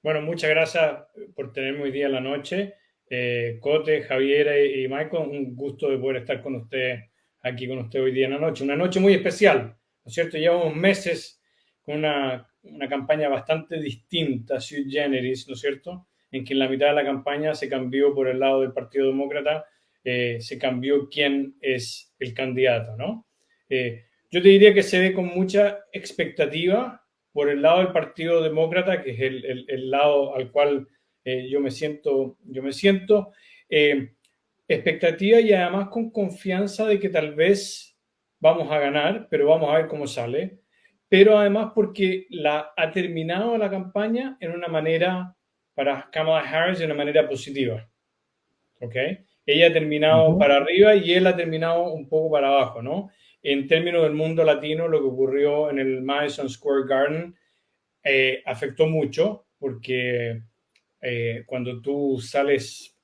Bueno, muchas gracias por tenerme hoy día en la noche. Cote, Javier y Michael, un gusto de poder estar con usted aquí con usted hoy día en la noche. Una noche muy especial, ¿no es cierto? Llevamos meses con una campaña bastante distinta, sui generis, ¿no es cierto? En que en la mitad de la campaña se cambió por el lado del Partido Demócrata, se cambió quién es el candidato, ¿no? Yo te diría que se ve con mucha expectativa por el lado del Partido Demócrata, que es el lado al cual yo me siento eh, expectativa y además con confianza de que tal vez vamos a ganar, pero vamos a ver cómo sale. Pero además porque ha terminado la campaña en una manera, para Kamala Harris, de una manera positiva. ¿Ok? Ella ha terminado Ujú. para arriba y él ha terminado un poco para abajo, ¿no? En términos del mundo latino, lo que ocurrió en el Madison Square Garden afectó mucho porque cuando tú sales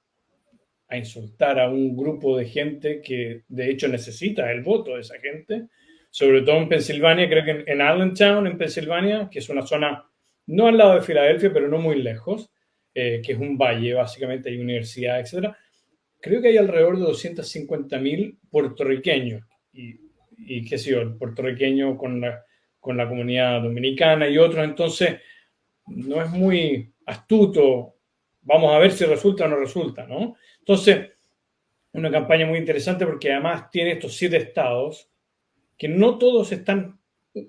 a insultar a un grupo de gente que de hecho necesita el voto de esa gente, sobre todo en Pensilvania, creo que en Allentown, en Pensilvania, que es una zona no al lado de Filadelfia, pero no muy lejos, que es un valle, básicamente hay universidad, etcétera. Creo que hay alrededor de 250.000 puertorriqueños y qué sé yo, puertorriqueños con la comunidad dominicana y otros, entonces no es muy astuto. Vamos a ver si resulta o no resulta, ¿no? Entonces, una campaña muy interesante porque además tiene estos 7 estados que no todos están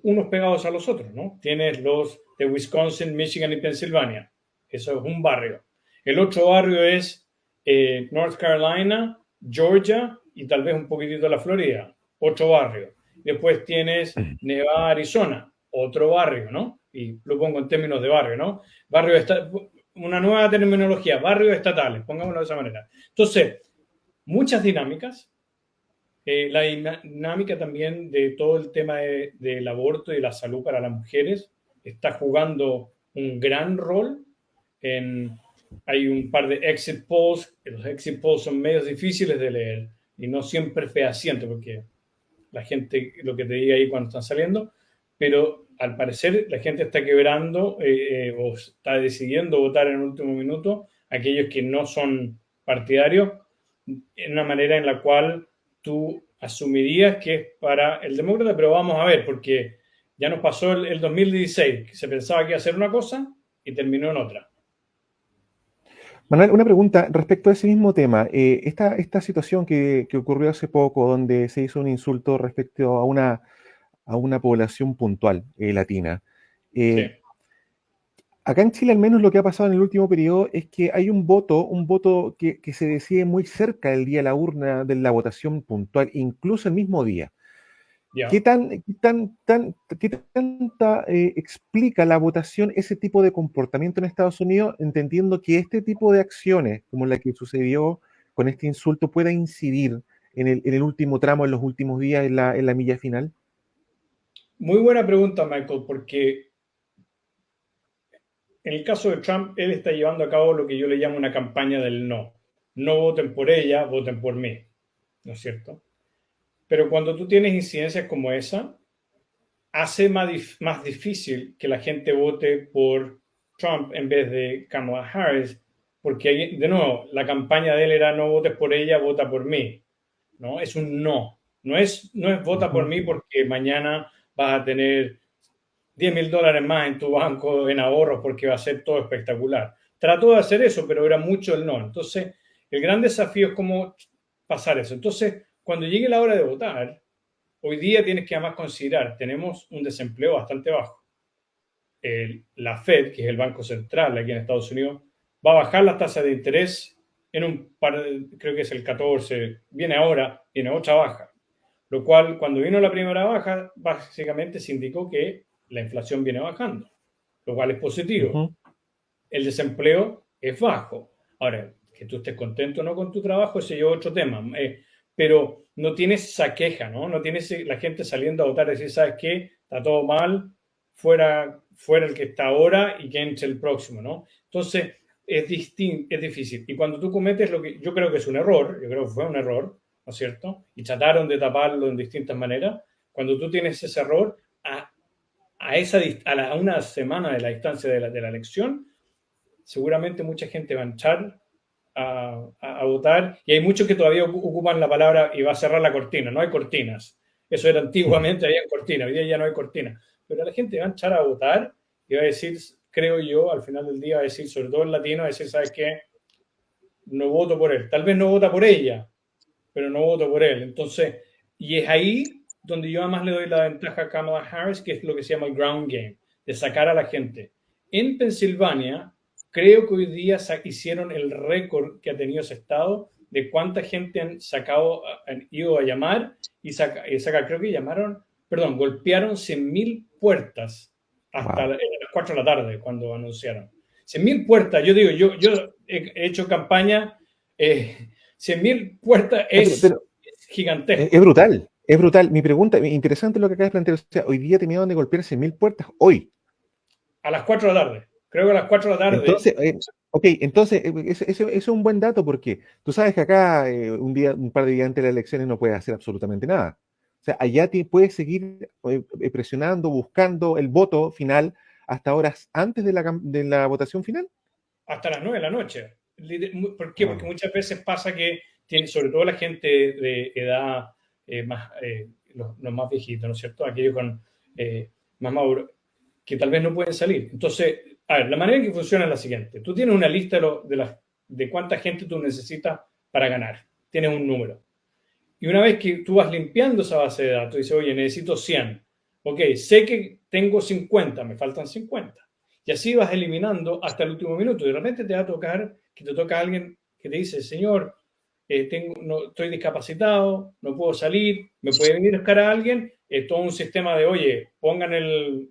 unos pegados a los otros, ¿no? Tienes los de Wisconsin, Michigan y Pensilvania. Eso es un barrio. El otro barrio es North Carolina, Georgia y tal vez un poquitito la Florida. Otro barrio. Después tienes Nevada, Arizona. Otro barrio, ¿no? Y lo pongo en términos de barrio, ¿no? Barrio una nueva terminología, barrios estatales, pongámoslo de esa manera. Entonces, muchas dinámicas, la dinámica también de todo el tema del aborto y la salud para las mujeres está jugando un gran rol. En, Hay un par de exit polls, que los exit polls son medios difíciles de leer y no siempre fehacientes, porque la gente lo que te diga ahí cuando están saliendo, pero al parecer la gente está quebrando o está decidiendo votar en el último minuto aquellos que no son partidarios en una manera en la cual tú asumirías que es para el demócrata, pero vamos a ver, porque ya nos pasó el 2016, que se pensaba que iba a ser una cosa y terminó en otra. Manuel, una pregunta respecto a ese mismo tema. Esta situación que ocurrió hace poco, donde se hizo un insulto respecto a una población puntual latina. Sí, eh, Acá en Chile, al menos lo que ha pasado en el último periodo es que hay un voto que se decide muy cerca del día de la urna, de la votación puntual, incluso el mismo día. ¿Qué ya. qué tanta explica la votación ese tipo de comportamiento en Estados Unidos, entendiendo que este tipo de acciones, como la que sucedió con este insulto, pueda incidir en el último tramo, en los últimos días, en la milla final? Muy buena pregunta, Michael, porque en el caso de Trump, él está llevando a cabo lo que yo le llamo una campaña del no. No voten por ella, voten por mí, ¿no es cierto? Pero cuando tú tienes incidencias como esa, hace más difícil que la gente vote por Trump en vez de Kamala Harris, porque de nuevo, la campaña de él era no votes por ella, vota por mí, ¿no? Es un no. No es vota por Ujú. mí porque mañana vas a tener $10.000 más en tu banco en ahorros porque va a ser todo espectacular. Trató de hacer eso, pero era mucho el no. Entonces, el gran desafío es cómo pasar eso. Entonces, cuando llegue la hora de votar, hoy día tienes que además considerar, tenemos un desempleo bastante bajo. La Fed, que es el Banco Central aquí en Estados Unidos, va a bajar las tasas de interés en creo que es el 14, viene ahora, viene otra baja. Lo cual, cuando vino la primera baja, básicamente se indicó que la inflación viene bajando, lo cual es positivo. Ujú. El desempleo es bajo. Ahora, que tú estés contento o no con tu trabajo, ese es otro tema. Pero no tienes esa queja, ¿no? No tienes la gente saliendo a votar y decir, ¿sabes qué? Está todo mal, fuera el que está ahora y que entre el próximo, ¿no? Entonces, es difícil. Y cuando tú cometes lo que yo creo que es un error, yo creo que fue un error, ¿no es cierto? Y trataron de taparlo en distintas maneras. Cuando tú tienes ese error, a una semana de la distancia de la elección, seguramente mucha gente va a entrar a votar, y hay muchos que todavía ocupan la palabra y va a cerrar la cortina. No hay cortinas. Eso era antiguamente, había cortinas, hoy día ya no hay cortinas. Pero la gente va a entrar a votar y va a decir, creo yo, al final del día va a decir, sobre todo el latino, va a decir, ¿sabes qué? No voto por él. Tal vez no vota por ella, pero no voto por él. Entonces, y es ahí donde yo además le doy la ventaja a Kamala Harris, que es lo que se llama el ground game, de sacar a la gente. En Pensilvania, creo que hoy día hicieron el récord que ha tenido ese estado de cuánta gente han sacado, han ido a llamar y sacar, creo que llamaron, perdón, golpearon 100.000 puertas hasta Wow. las 4 de la tarde cuando anunciaron. 100.000 puertas, yo digo, yo he hecho campaña, 100.000 puertas es Es gigantesco. brutal, es brutal. Mi pregunta, interesante lo que acabas de plantear. O sea, hoy día tenían de golpear 100.000 puertas, hoy. A las 4 de la tarde. Creo que a las 4 de la tarde. Entonces, ok, entonces, ese es un buen dato porque tú sabes que acá un par de días antes de las elecciones no puedes hacer absolutamente nada. O sea, allá puedes seguir presionando, buscando el voto final hasta horas antes de de la votación final. Hasta las 9 de la noche. ¿Por qué? Porque Wow. muchas veces pasa que tiene, sobre todo la gente de edad más, los más viejitos, ¿no es cierto? Aquellos con más maduro, que tal vez no pueden salir. Entonces, a ver, la manera en que funciona es la siguiente. Tú tienes una lista de cuánta gente tú necesitas para ganar. Tienes un número. Y una vez que tú vas limpiando esa base de datos, dices, oye, necesito 100. Ok, sé que tengo 50, me faltan 50. Y así vas eliminando hasta el último minuto. Y de repente te va a tocar que te toca alguien que te dice, señor, no, estoy discapacitado, no puedo salir, me puede venir a buscar a alguien. Todo un sistema de, oye, pongan el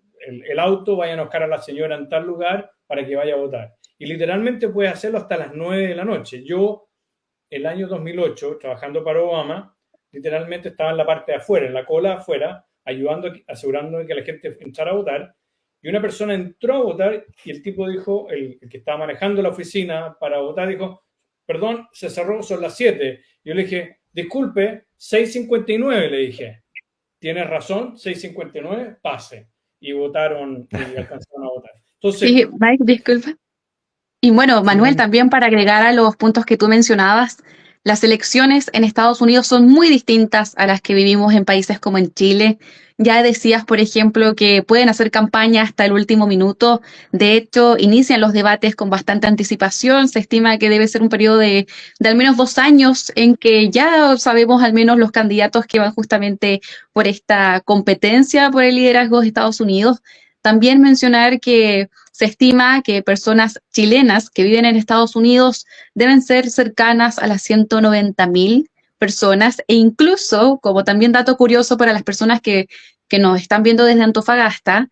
auto, vayan a buscar a la señora en tal lugar para que vaya a votar. Y literalmente puedes hacerlo hasta las 9 de la noche. Yo, el año 2008, trabajando para Obama, literalmente estaba en la parte de afuera, en la cola afuera, ayudando, asegurando que la gente entrara a votar. Y una persona entró a votar y el tipo dijo, el que estaba manejando la oficina para votar, dijo, perdón, se cerró, son las 7. Yo le dije, disculpe, 6:59, le dije. Tienes razón, 6:59, pase. Y votaron y alcanzaron a votar. Entonces, Sí, Mike, disculpa. Y bueno, Sí, Manuel, no, también para agregar a los puntos que tú mencionabas, las elecciones en Estados Unidos son muy distintas a las que vivimos en países como en Chile. Ya decías, por ejemplo, que pueden hacer campaña hasta el último minuto. De hecho, inician los debates con bastante anticipación. Se estima que debe ser un periodo de al menos 2 años en que ya sabemos al menos los candidatos que van justamente por esta competencia por el liderazgo de Estados Unidos. También mencionar que se estima que personas chilenas que viven en Estados Unidos deben ser cercanas a las 190.000 personas e incluso, como también dato curioso para las personas que nos están viendo desde Antofagasta,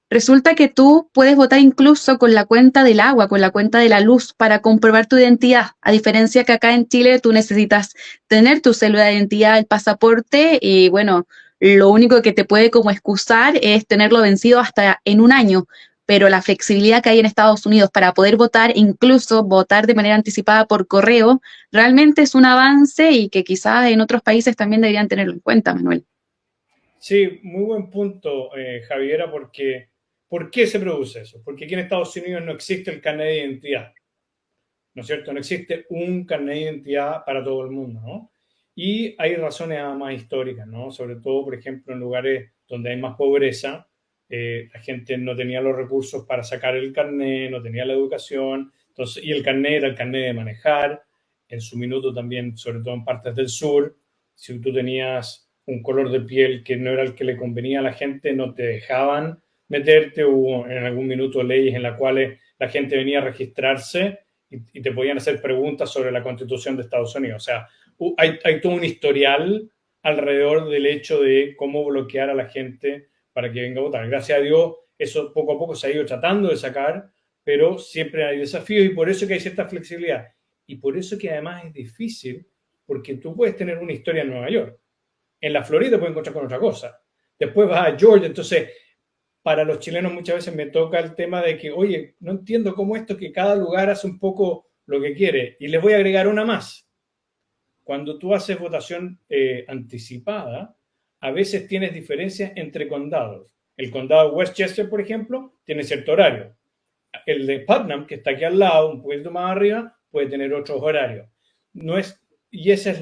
resulta que tú puedes votar incluso con la cuenta del agua, con la cuenta de la luz para comprobar tu identidad, a diferencia que acá en Chile tú necesitas tener tu cédula de identidad, el pasaporte y bueno, lo único que te puede como excusar es tenerlo vencido hasta en un año, pero la flexibilidad que hay en Estados Unidos para poder votar, incluso votar de manera anticipada por correo, realmente es un avance y que quizás en otros países también deberían tenerlo en cuenta, Manuel. sí, muy buen punto, Javiera, porque ¿por qué se produce eso? Porque aquí en Estados Unidos no existe el carnet de identidad, ¿no es cierto? No existe un carnet de identidad para todo el mundo, ¿no? Y hay razones más históricas, ¿no? Sobre todo, por ejemplo, en lugares donde hay más pobreza, la gente no tenía los recursos para sacar el carnet, no tenía la educación, entonces, y el carnet era el carnet de manejar, en su minuto también, sobre todo en partes del sur, si tú tenías un color de piel que no era el que le convenía a la gente, no te dejaban meterte, hubo en algún minuto leyes en las cuales la gente venía a registrarse y te podían hacer preguntas sobre la constitución de Estados Unidos. O sea, hay todo un historial alrededor del hecho de cómo bloquear a la gente para que venga a votar. Gracias a Dios, eso poco a poco se ha ido tratando de sacar, pero siempre hay desafíos y por eso que hay cierta flexibilidad. Y por eso que además es difícil, porque tú puedes tener una historia en Nueva York. En la Florida te puedes encontrar con otra cosa. Después vas a Georgia, entonces para los chilenos muchas veces me toca el tema de que, oye, no entiendo cómo esto que cada lugar hace un poco lo que quiere. Y les voy a agregar una más. Cuando tú haces votación anticipada, a veces tienes diferencias entre condados. El condado de Westchester, por ejemplo, tiene cierto horario. el de Putnam, que está aquí al lado, un poquito más arriba, puede tener otros horarios. No es, y ese es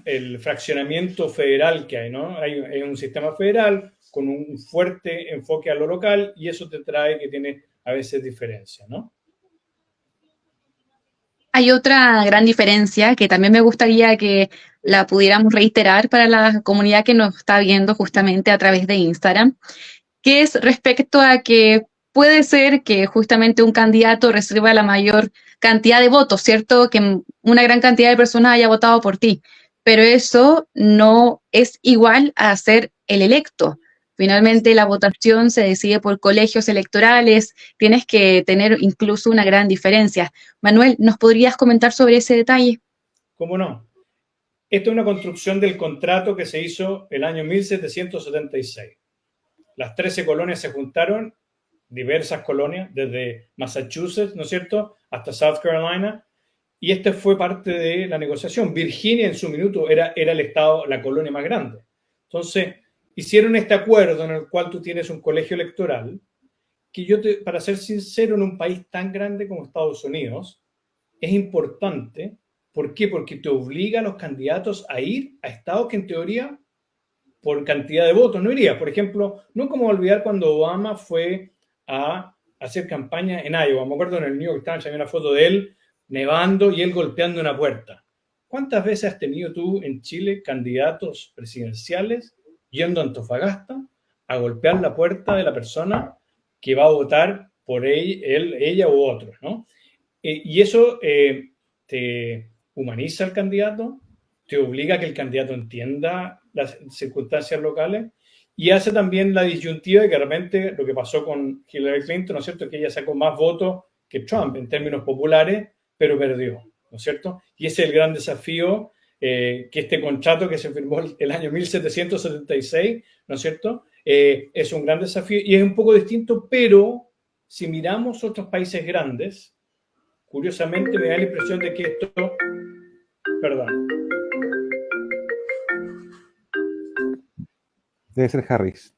el fraccionamiento federal que hay, ¿no? Hay un sistema federal con un fuerte enfoque a lo local y eso te trae que tiene a veces diferencias, ¿no? Hay otra gran diferencia que también me gustaría que la pudiéramos reiterar para la comunidad que nos está viendo justamente a través de Instagram, que es respecto a que puede ser que justamente un candidato reciba la mayor cantidad de votos, ¿cierto? Que una gran cantidad de personas haya votado por ti, pero eso no es igual a ser el electo. Finalmente, la votación se decide por colegios electorales, tienes que tener incluso una gran diferencia. Manuel, ¿nos podrías comentar sobre ese detalle? ¿Cómo no? Esto es una construcción del contrato que se hizo el año 1776. Las 13 colonias se juntaron, diversas colonias, desde Massachusetts, ¿no es cierto?, hasta South Carolina, y este fue parte de la negociación. Virginia en su minuto era el estado, la colonia más grande. Entonces, hicieron este acuerdo en el cual tú tienes un colegio electoral, que para ser sincero, en un país tan grande como Estados Unidos, es importante. ¿Por qué? Porque te obliga a los candidatos a ir a estados que en teoría por cantidad de votos no iría. Por ejemplo, no como olvidar cuando Obama fue a hacer campaña en Iowa. Me acuerdo en el New York Times había una foto de él nevando y él golpeando una puerta. ¿Cuántas veces has tenido tú en Chile candidatos presidenciales yendo a Antofagasta a golpear la puerta de la persona que va a votar por él, ella u otros, ¿no? Y eso te humaniza al candidato, te obliga a que el candidato entienda las circunstancias locales y hace también la disyuntiva de que de repente lo que pasó con Hillary Clinton, ¿no es cierto?, que ella sacó más votos que Trump en términos populares, pero perdió, ¿no es cierto? Y ese es el gran desafío que este contrato que se firmó el año 1776, ¿no es cierto?, es un gran desafío y es un poco distinto, pero si miramos otros países grandes, curiosamente me da la impresión de que esto, perdón, Debe ser Harris.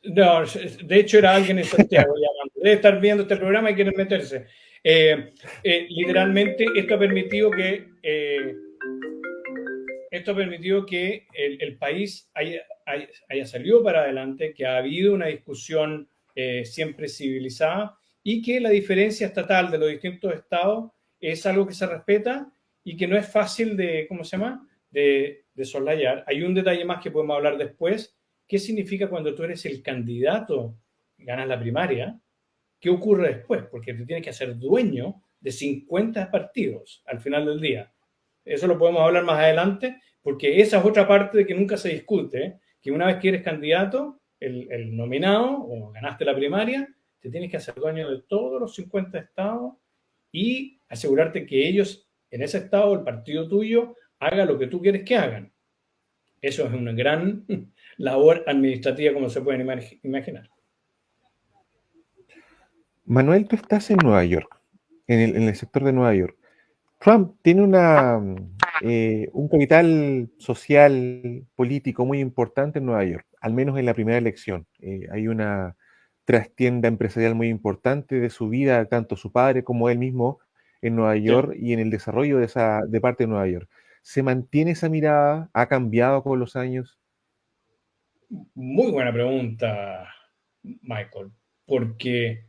no, de hecho era alguien en Santiago llamando, debe estar viendo este programa y quiere meterse. Literalmente esto ha permitido que el país haya salido para adelante, que ha habido una discusión siempre civilizada y que la diferencia estatal de los distintos estados es algo que se respeta y que no es fácil de, ¿cómo se llama?, de soslayar. Hay un detalle más que podemos hablar después. ¿Qué significa cuando tú eres el candidato, ganas la primaria? ¿Qué ocurre después? Porque te tienes que hacer dueño de 50 partidos al final del día. Eso lo podemos hablar más adelante, porque esa es otra parte de que nunca se discute, que una vez que eres candidato, el nominado, o ganaste la primaria, te tienes que hacer dueño de todos los 50 estados y asegurarte que ellos, en ese estado, el partido tuyo, haga lo que tú quieres que hagan. Eso es una gran labor administrativa, como se pueden imaginar. Manuel, tú estás en Nueva York, en el sector de Nueva York. Trump tiene un capital social, político muy importante en Nueva York, al menos en la primera elección. Hay una trastienda empresarial muy importante de su vida, tanto su padre como él mismo, en Nueva York y en el desarrollo de parte de Nueva York. ¿Se mantiene esa mirada? ¿Ha cambiado con los años? Muy buena pregunta, Michael, porque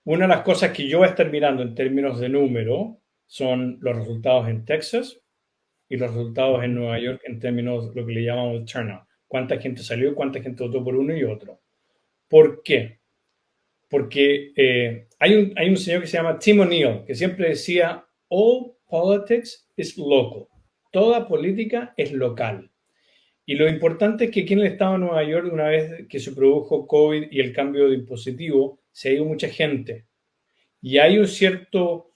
una de las cosas que yo voy a estar mirando en términos de número son los resultados en Texas y los resultados en Nueva York en términos de lo que le llamamos turnout. Cuánta gente salió, cuánta gente votó por uno y otro. ¿Por qué? Porque hay un señor que se llama Tim O'Neill, que siempre decía, all politics is local. Toda política es local. Y lo importante es que aquí en el estado de Nueva York, una vez que se produjo COVID y el cambio de dispositivo, se ha ido mucha gente. Y hay un cierto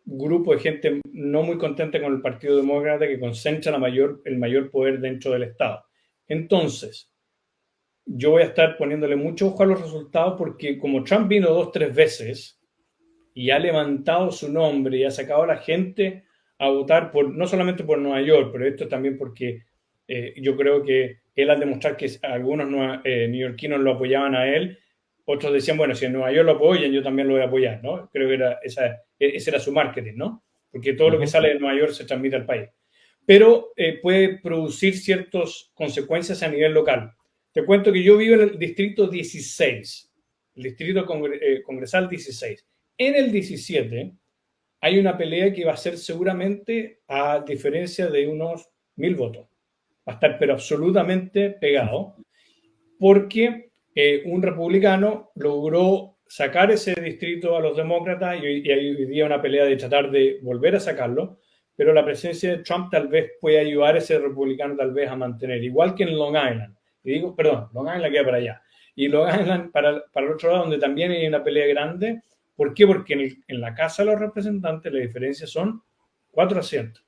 grupo de gente no muy contenta con el Partido Demócrata que concentra el mayor poder dentro del estado. Entonces, yo voy a estar poniéndole mucho ojo a los resultados porque como Trump vino 2-3 veces y ha levantado su nombre y ha sacado a la gente a votar no solamente por Nueva York, pero esto también porque yo creo que él al demostrar que algunos neoyorquinos lo apoyaban a él, otros decían, bueno, si en Nueva York lo apoyan, yo también lo voy a apoyar, ¿no? Creo que ese era su marketing, ¿no? Porque todo lo que sale de Nueva York se transmite al país. Pero puede producir ciertas consecuencias a nivel local. Te cuento que yo vivo en el distrito 16, el distrito congresal 16. En el 17 hay una pelea que va a ser seguramente a diferencia de unos 1000 votos. Va a estar pero absolutamente pegado, porque un republicano logró sacar ese distrito a los demócratas y hay hoy día una pelea de tratar de volver a sacarlo, pero la presencia de Trump tal vez puede ayudar a ese republicano tal vez a mantener, igual que en Long Island. Y digo, perdón, Long Island queda para allá. Y Long Island para el otro lado, donde también hay una pelea grande. ¿Por qué? Porque en la Casa de los Representantes la diferencia son 4 asientos.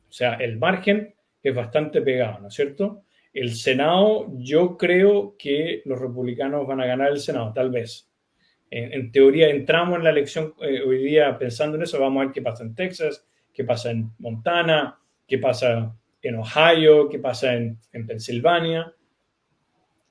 O sea, el margen es bastante pegado, ¿no es cierto? El Senado, yo creo que los republicanos van a ganar el Senado, tal vez. En teoría, entramos en la elección hoy día pensando en eso. Vamos a ver qué pasa en Texas, qué pasa en Montana, qué pasa en Ohio, qué pasa en Pensilvania.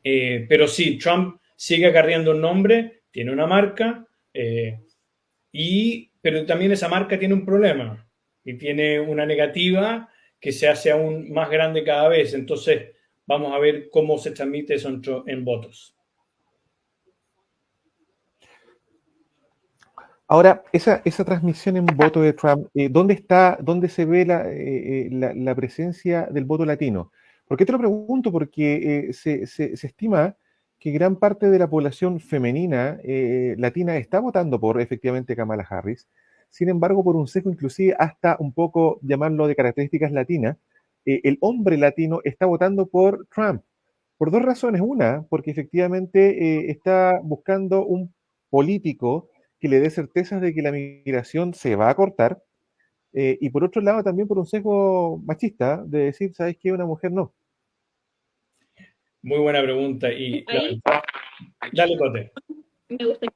Pero sí, Trump sigue acarreando un nombre, tiene una marca, pero también esa marca tiene un problema y tiene una negativa que se hace aún más grande cada vez. Entonces, vamos a ver cómo se transmite eso en votos. Ahora, esa transmisión en voto de Trump, ¿dónde se ve la presencia del voto latino? ¿Por qué te lo pregunto? Porque se estima que gran parte de la población femenina latina está votando por efectivamente Kamala Harris. Sin embargo, por un sesgo inclusive hasta un poco llamarlo de características latinas, el hombre latino está votando por Trump. Por dos razones. Una, porque efectivamente está buscando un político que le dé certezas de que la migración se va a cortar, y por otro lado también por un sesgo machista de decir, ¿sabes qué? Una mujer no. Muy buena pregunta. Y dale, Cote. Me gusta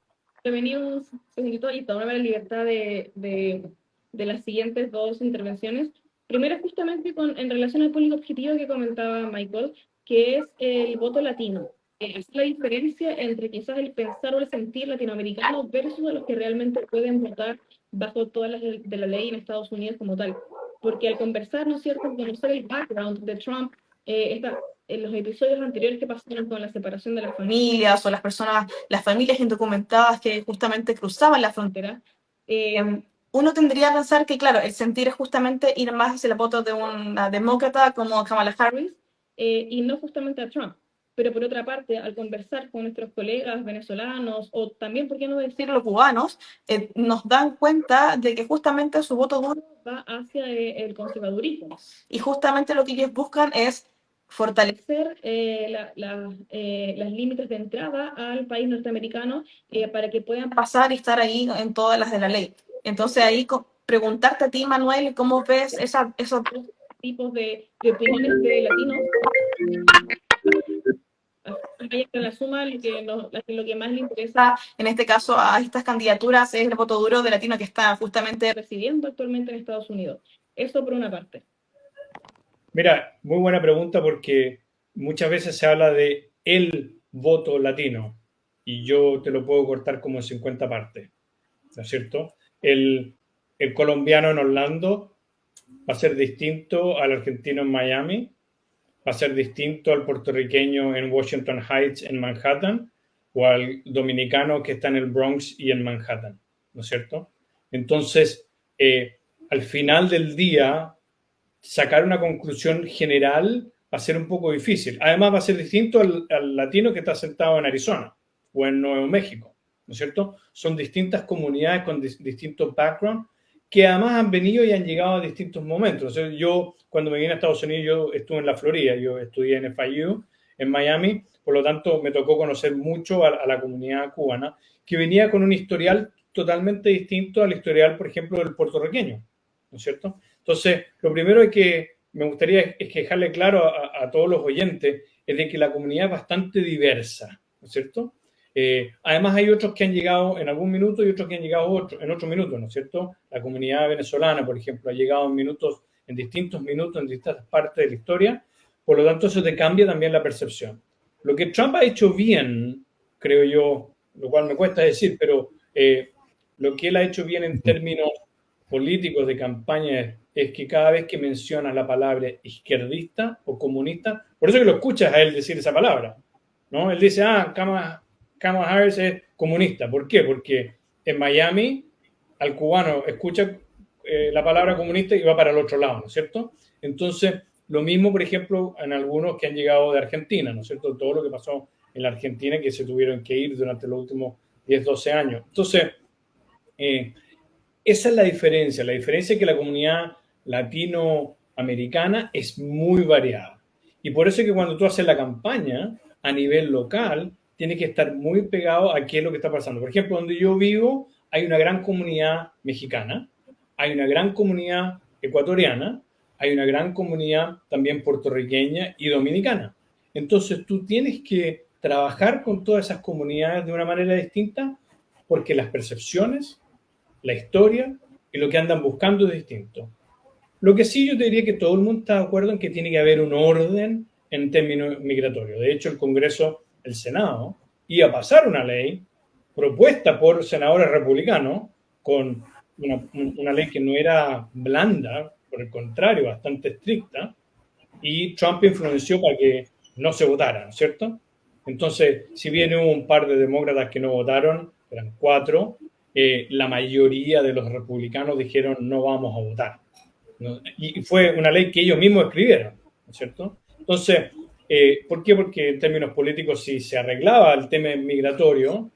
prevenir un segundito y tomarme la libertad de las siguientes dos intervenciones. Primero, justamente en relación al público objetivo que comentaba Michael, que es el voto latino. Es la diferencia entre quizás el pensar o el sentir latinoamericano versus a los que realmente pueden votar bajo todas las de la ley en Estados Unidos como tal. Porque al conversar, ¿no es cierto?, conocer el background de Trump, en los episodios anteriores que pasaron con la separación de las familias o las familias indocumentadas que justamente cruzaban la frontera, uno tendría que pensar que, claro, el sentir es justamente ir más hacia el voto de una demócrata como Kamala Harris y no justamente a Trump. Pero por otra parte, al conversar con nuestros colegas venezolanos o también, por qué no decirlo, cubanos, nos dan cuenta de que justamente su voto duro va hacia el conservadurismo. Y justamente lo que ellos buscan es fortalecer las límites de entrada al país norteamericano para que puedan pasar y estar ahí en todas las de la ley. Entonces ahí preguntarte a ti, Manuel, ¿cómo ves esos dos tipos de opiniones de latinos? En la suma, lo que más le interesa en este caso a estas candidaturas es el voto duro de latino que está justamente residiendo actualmente en Estados Unidos. Eso por una parte. Mira, muy buena pregunta porque muchas veces se habla de el voto latino y yo te lo puedo cortar como en 50 partes, ¿no es cierto? El colombiano en Orlando va a ser distinto al argentino en Miami, va a ser distinto al puertorriqueño en Washington Heights, en Manhattan, o al dominicano que está en el Bronx y en Manhattan, ¿no es cierto? Entonces, al final del día, sacar una conclusión general va a ser un poco difícil. Además, va a ser distinto al latino que está sentado en Arizona o en Nuevo México, ¿no es cierto? Son distintas comunidades con distintos backgrounds que además han venido y han llegado a distintos momentos. O sea, yo, cuando me vine a Estados Unidos, yo estuve en la Florida, yo estudié en FIU, en Miami, por lo tanto, me tocó conocer mucho a la comunidad cubana, que venía con un historial totalmente distinto al historial, por ejemplo, del puertorriqueño, ¿no es cierto? Entonces, lo primero que me gustaría es que dejarle claro a todos los oyentes es de que la comunidad es bastante diversa, ¿no es cierto? Además, hay otros que han llegado en algún minuto y otros que han llegado en otro minuto, ¿no es cierto? La comunidad venezolana, por ejemplo, ha llegado en distintos minutos, en distintas partes de la historia. Por lo tanto, eso te cambia también la percepción. Lo que Trump ha hecho bien, creo yo, lo cual me cuesta decir, pero lo que él ha hecho bien en términos políticos de campaña es que cada vez que menciona la palabra izquierdista o comunista, por eso que lo escuchas a él decir esa palabra, ¿no? Él dice, Kamala Harris es comunista. ¿Por qué? Porque en Miami al cubano escucha la palabra comunista y va para el otro lado, ¿no es cierto? Entonces, lo mismo, por ejemplo, en algunos que han llegado de Argentina, ¿no es cierto? Todo lo que pasó en la Argentina, que se tuvieron que ir durante los últimos 10, 12 años. Entonces, esa es la diferencia. La diferencia es que la comunidad latinoamericana es muy variada. Y por eso es que cuando tú haces la campaña a nivel local, tienes que estar muy pegado a qué es lo que está pasando. Por ejemplo, donde yo vivo, hay una gran comunidad mexicana, hay una gran comunidad ecuatoriana, hay una gran comunidad también puertorriqueña y dominicana. Entonces, tú tienes que trabajar con todas esas comunidades de una manera distinta porque las percepciones, la historia y lo que andan buscando es distinto. Lo que sí yo te diría que todo el mundo está de acuerdo en que tiene que haber un orden en términos migratorios. De hecho, el Congreso, el Senado, iba a pasar una ley propuesta por senadores republicanos con una ley que no era blanda, por el contrario, bastante estricta, y Trump influenció para que no se votara, ¿cierto? Entonces, si bien hubo un par de demócratas que no votaron, eran 4, la mayoría de los republicanos dijeron no vamos a votar, ¿no? Y fue una ley que ellos mismos escribieron, ¿no es cierto? Entonces, ¿por qué? Porque en términos políticos, si se arreglaba el tema migratorio,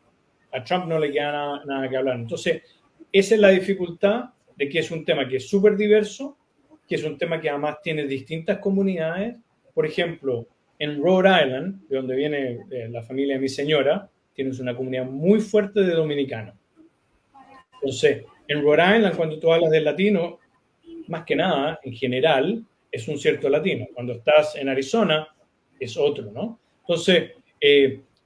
a Trump no le queda nada que hablar. Entonces, esa es la dificultad de que es un tema que es súper diverso, que es un tema que además tiene distintas comunidades. Por ejemplo, en Rhode Island, de donde viene la familia de mi señora, tienes una comunidad muy fuerte de dominicanos. Entonces, en Rhode Island, cuando tú hablas del latino, más que nada, en general, es un cierto latino. Cuando estás en Arizona, es otro, ¿no? Entonces,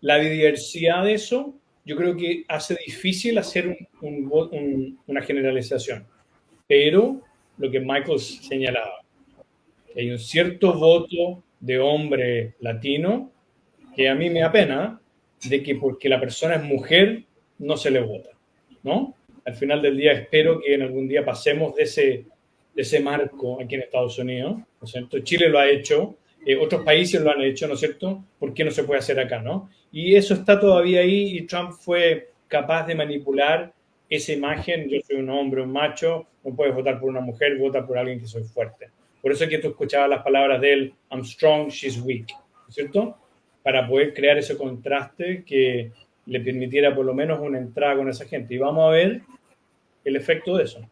la diversidad de eso, yo creo que hace difícil hacer una generalización. Pero lo que Michael señalaba, hay un cierto voto de hombre latino que a mí me da pena de que porque la persona es mujer no se le vota, ¿no? Al final del día espero que en algún día pasemos de ese marco aquí en Estados Unidos, ¿no es cierto? Chile lo ha hecho, otros países lo han hecho, ¿no es cierto? ¿Por qué no se puede hacer acá, no? Y eso está todavía ahí y Trump fue capaz de manipular esa imagen, yo soy un hombre, un macho, no puedes votar por una mujer, vota por alguien que soy fuerte. Por eso es que tú escuchabas las palabras de él, I'm strong, she's weak, ¿no es cierto? Para poder crear ese contraste que le permitiera por lo menos una entrada con esa gente. Y vamos a ver el efecto de eso.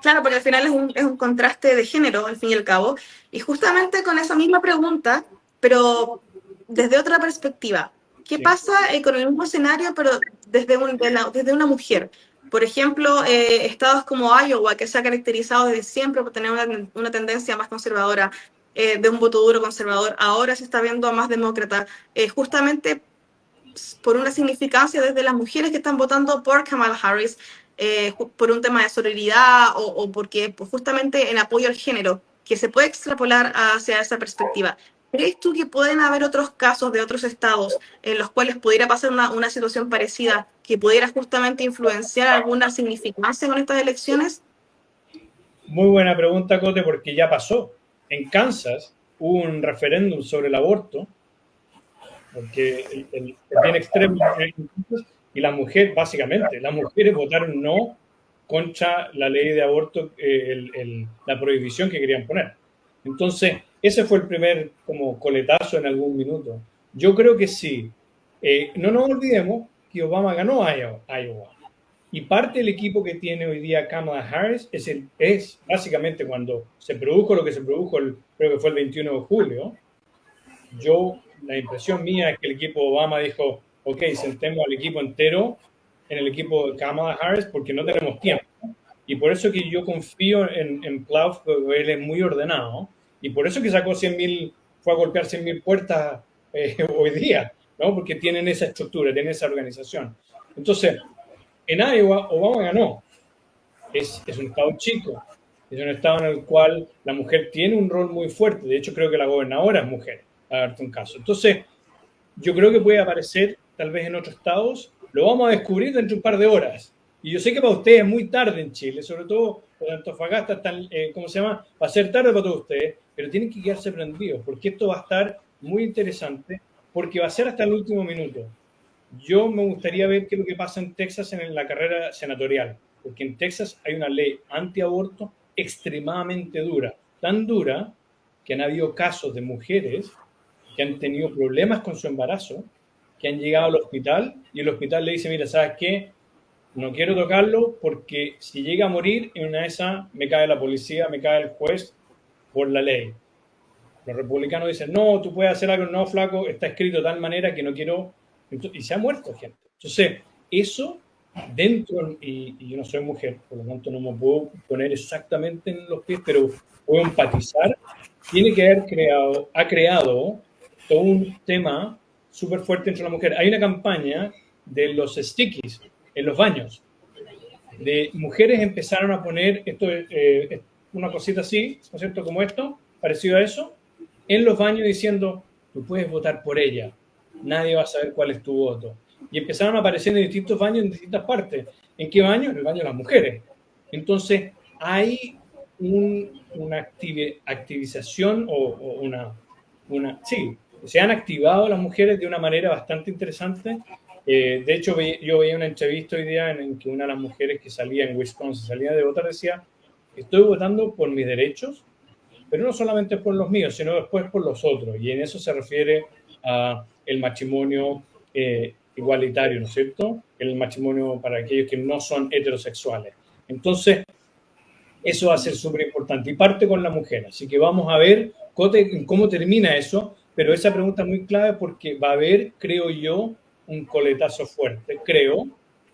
Claro, porque al final es un contraste de género, al fin y al cabo. Y justamente con esa misma pregunta, pero desde otra perspectiva, ¿qué pasa con el mismo escenario, pero desde una mujer? Por ejemplo, estados como Iowa, que se ha caracterizado desde siempre por tener una tendencia más conservadora, de un voto duro conservador, ahora se está viendo a más demócrata, justamente por una significancia desde las mujeres que están votando por Kamala Harris, por un tema de sororidad o porque pues, justamente en apoyo al género, que se puede extrapolar hacia esa perspectiva. ¿Crees tú que pueden haber otros casos de otros estados en los cuales pudiera pasar una situación parecida, que pudiera justamente influenciar alguna significancia con estas elecciones? Muy buena pregunta, Cote, porque ya pasó. En Kansas hubo un referéndum sobre el aborto, porque el bien extremo, y la mujer, básicamente, las mujeres votaron no contra la ley de aborto, la prohibición que querían poner. Entonces, ese fue el primer como coletazo en algún minuto. Yo creo que sí. No nos olvidemos que Obama ganó Iowa. Y parte del equipo que tiene hoy día Kamala Harris es básicamente cuando se produjo lo que se produjo, creo que fue el 21 de julio, la impresión mía es que el equipo Obama dijo, ok, sentemos al equipo entero en el equipo de Kamala Harris porque no tenemos tiempo. Y por eso que yo confío en Plouffe, porque él es muy ordenado, y por eso que sacó 100.000, fue a golpear 100.000 puertas hoy día, ¿no? Porque tienen esa estructura, tienen esa organización. Entonces, en Iowa, Obama ganó. Es un estado chico, es un estado en el cual la mujer tiene un rol muy fuerte. De hecho, creo que la gobernadora es mujer, a darte un caso. Entonces, yo creo que puede aparecer tal vez en otros estados, lo vamos a descubrir dentro de un par de horas. Y yo sé que para ustedes es muy tarde en Chile, sobre todo por Antofagasta, ¿cómo se llama? Va a ser tarde para todos ustedes, pero tienen que quedarse prendidos, porque esto va a estar muy interesante, porque va a ser hasta el último minuto. Yo me gustaría ver qué es lo que pasa en Texas en la carrera senatorial, porque en Texas hay una ley antiaborto extremadamente dura, tan dura que han habido casos de mujeres que han tenido problemas con su embarazo, que han llegado al hospital y el hospital le dice, mira, ¿sabes qué? No quiero tocarlo porque si llega a morir en una de esas me cae la policía, me cae el juez por la ley. Los republicanos dicen, no, tú puedes hacer algo, no, flaco, está escrito de tal manera que no quiero... Y se ha muerto gente. Entonces, eso dentro, y yo no soy mujer, por lo tanto no me puedo poner exactamente en los pies, pero puedo empatizar, tiene que haber ha creado todo un tema súper fuerte entre la mujer. Hay una campaña de los stickies en los baños. De mujeres empezaron a poner esto, una cosita así, ¿no es cierto? Como esto, parecido a eso, en los baños diciendo, tú puedes votar por ella, nadie va a saber cuál es tu voto. Y empezaron a aparecer en distintos baños en distintas partes. ¿En qué baño? En el baño de las mujeres. Entonces, hay una activización o sí, se han activado las mujeres de una manera bastante interesante. De hecho, yo veía una entrevista hoy día en que una de las mujeres que salía en Wisconsin, salía de votar, decía, estoy votando por mis derechos, pero no solamente por los míos, sino después por los otros. Y en eso se refiere a el matrimonio igualitario, ¿no es cierto? El matrimonio para aquellos que no son heterosexuales. Entonces, eso va a ser súper importante. Y parte con la mujer. Así que vamos a ver cómo termina eso. Pero esa pregunta es muy clave porque va a haber, creo yo, un coletazo fuerte. Creo,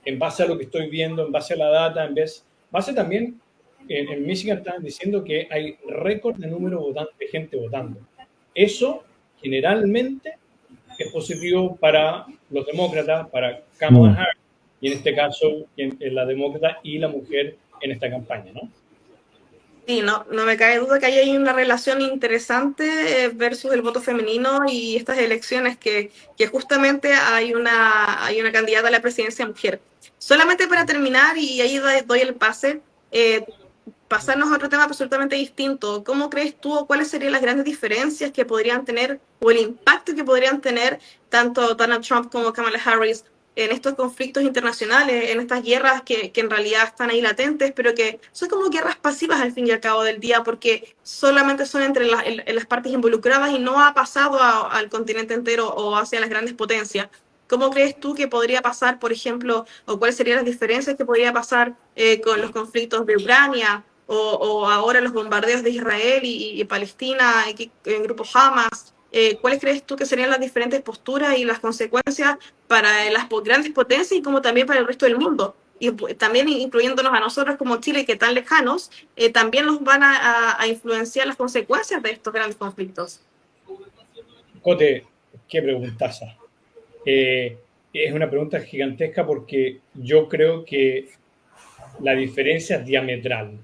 en base a lo que estoy viendo, en base a la data, base también, en Michigan están diciendo que hay récord de número de gente votando. Eso, generalmente, es positivo para los demócratas, para Kamala Harris, y en este caso, la demócrata y la mujer en esta campaña, ¿no? Sí, no me cabe duda que hay una relación interesante versus el voto femenino y estas elecciones que justamente hay una candidata a la presidencia mujer. Solamente para terminar, y ahí doy el pase, pasarnos a otro tema absolutamente distinto. ¿Cómo crees tú o cuáles serían las grandes diferencias que podrían tener o el impacto que podrían tener tanto Donald Trump como Kamala Harris en estos conflictos internacionales, en estas guerras que en realidad están ahí latentes, pero que son como guerras pasivas al fin y al cabo del día, porque solamente son entre las partes involucradas y no ha pasado al continente entero o hacia las grandes potencias? ¿Cómo crees tú que podría pasar, por ejemplo, o cuáles serían las diferencias que podría pasar con los conflictos de Ucrania o ahora los bombardeos de Israel y Palestina en grupo Hamas? ¿Cuáles crees tú que serían las diferentes posturas y las consecuencias para las grandes potencias y como también para el resto del mundo? Y también incluyéndonos a nosotros como Chile, que tan lejanos, también nos van a influenciar las consecuencias de estos grandes conflictos. Cote, qué preguntaza. Es una pregunta gigantesca porque yo creo que la diferencia es diametral.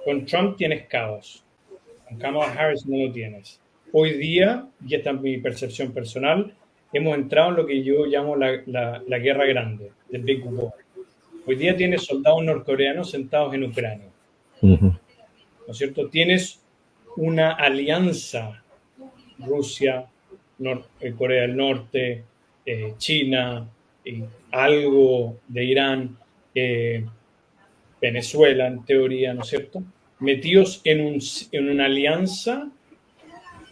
Con Trump tienes caos, con Kamala Harris no lo tienes. Hoy día, y esta es mi percepción personal, hemos entrado en lo que yo llamo la guerra grande, the big war. Hoy día tienes soldados norcoreanos sentados en Ucrania. ¿No es cierto? Tienes una alianza, Rusia, Corea del Norte, China, algo de Irán, Venezuela, en teoría, ¿no es cierto? Metidos en una alianza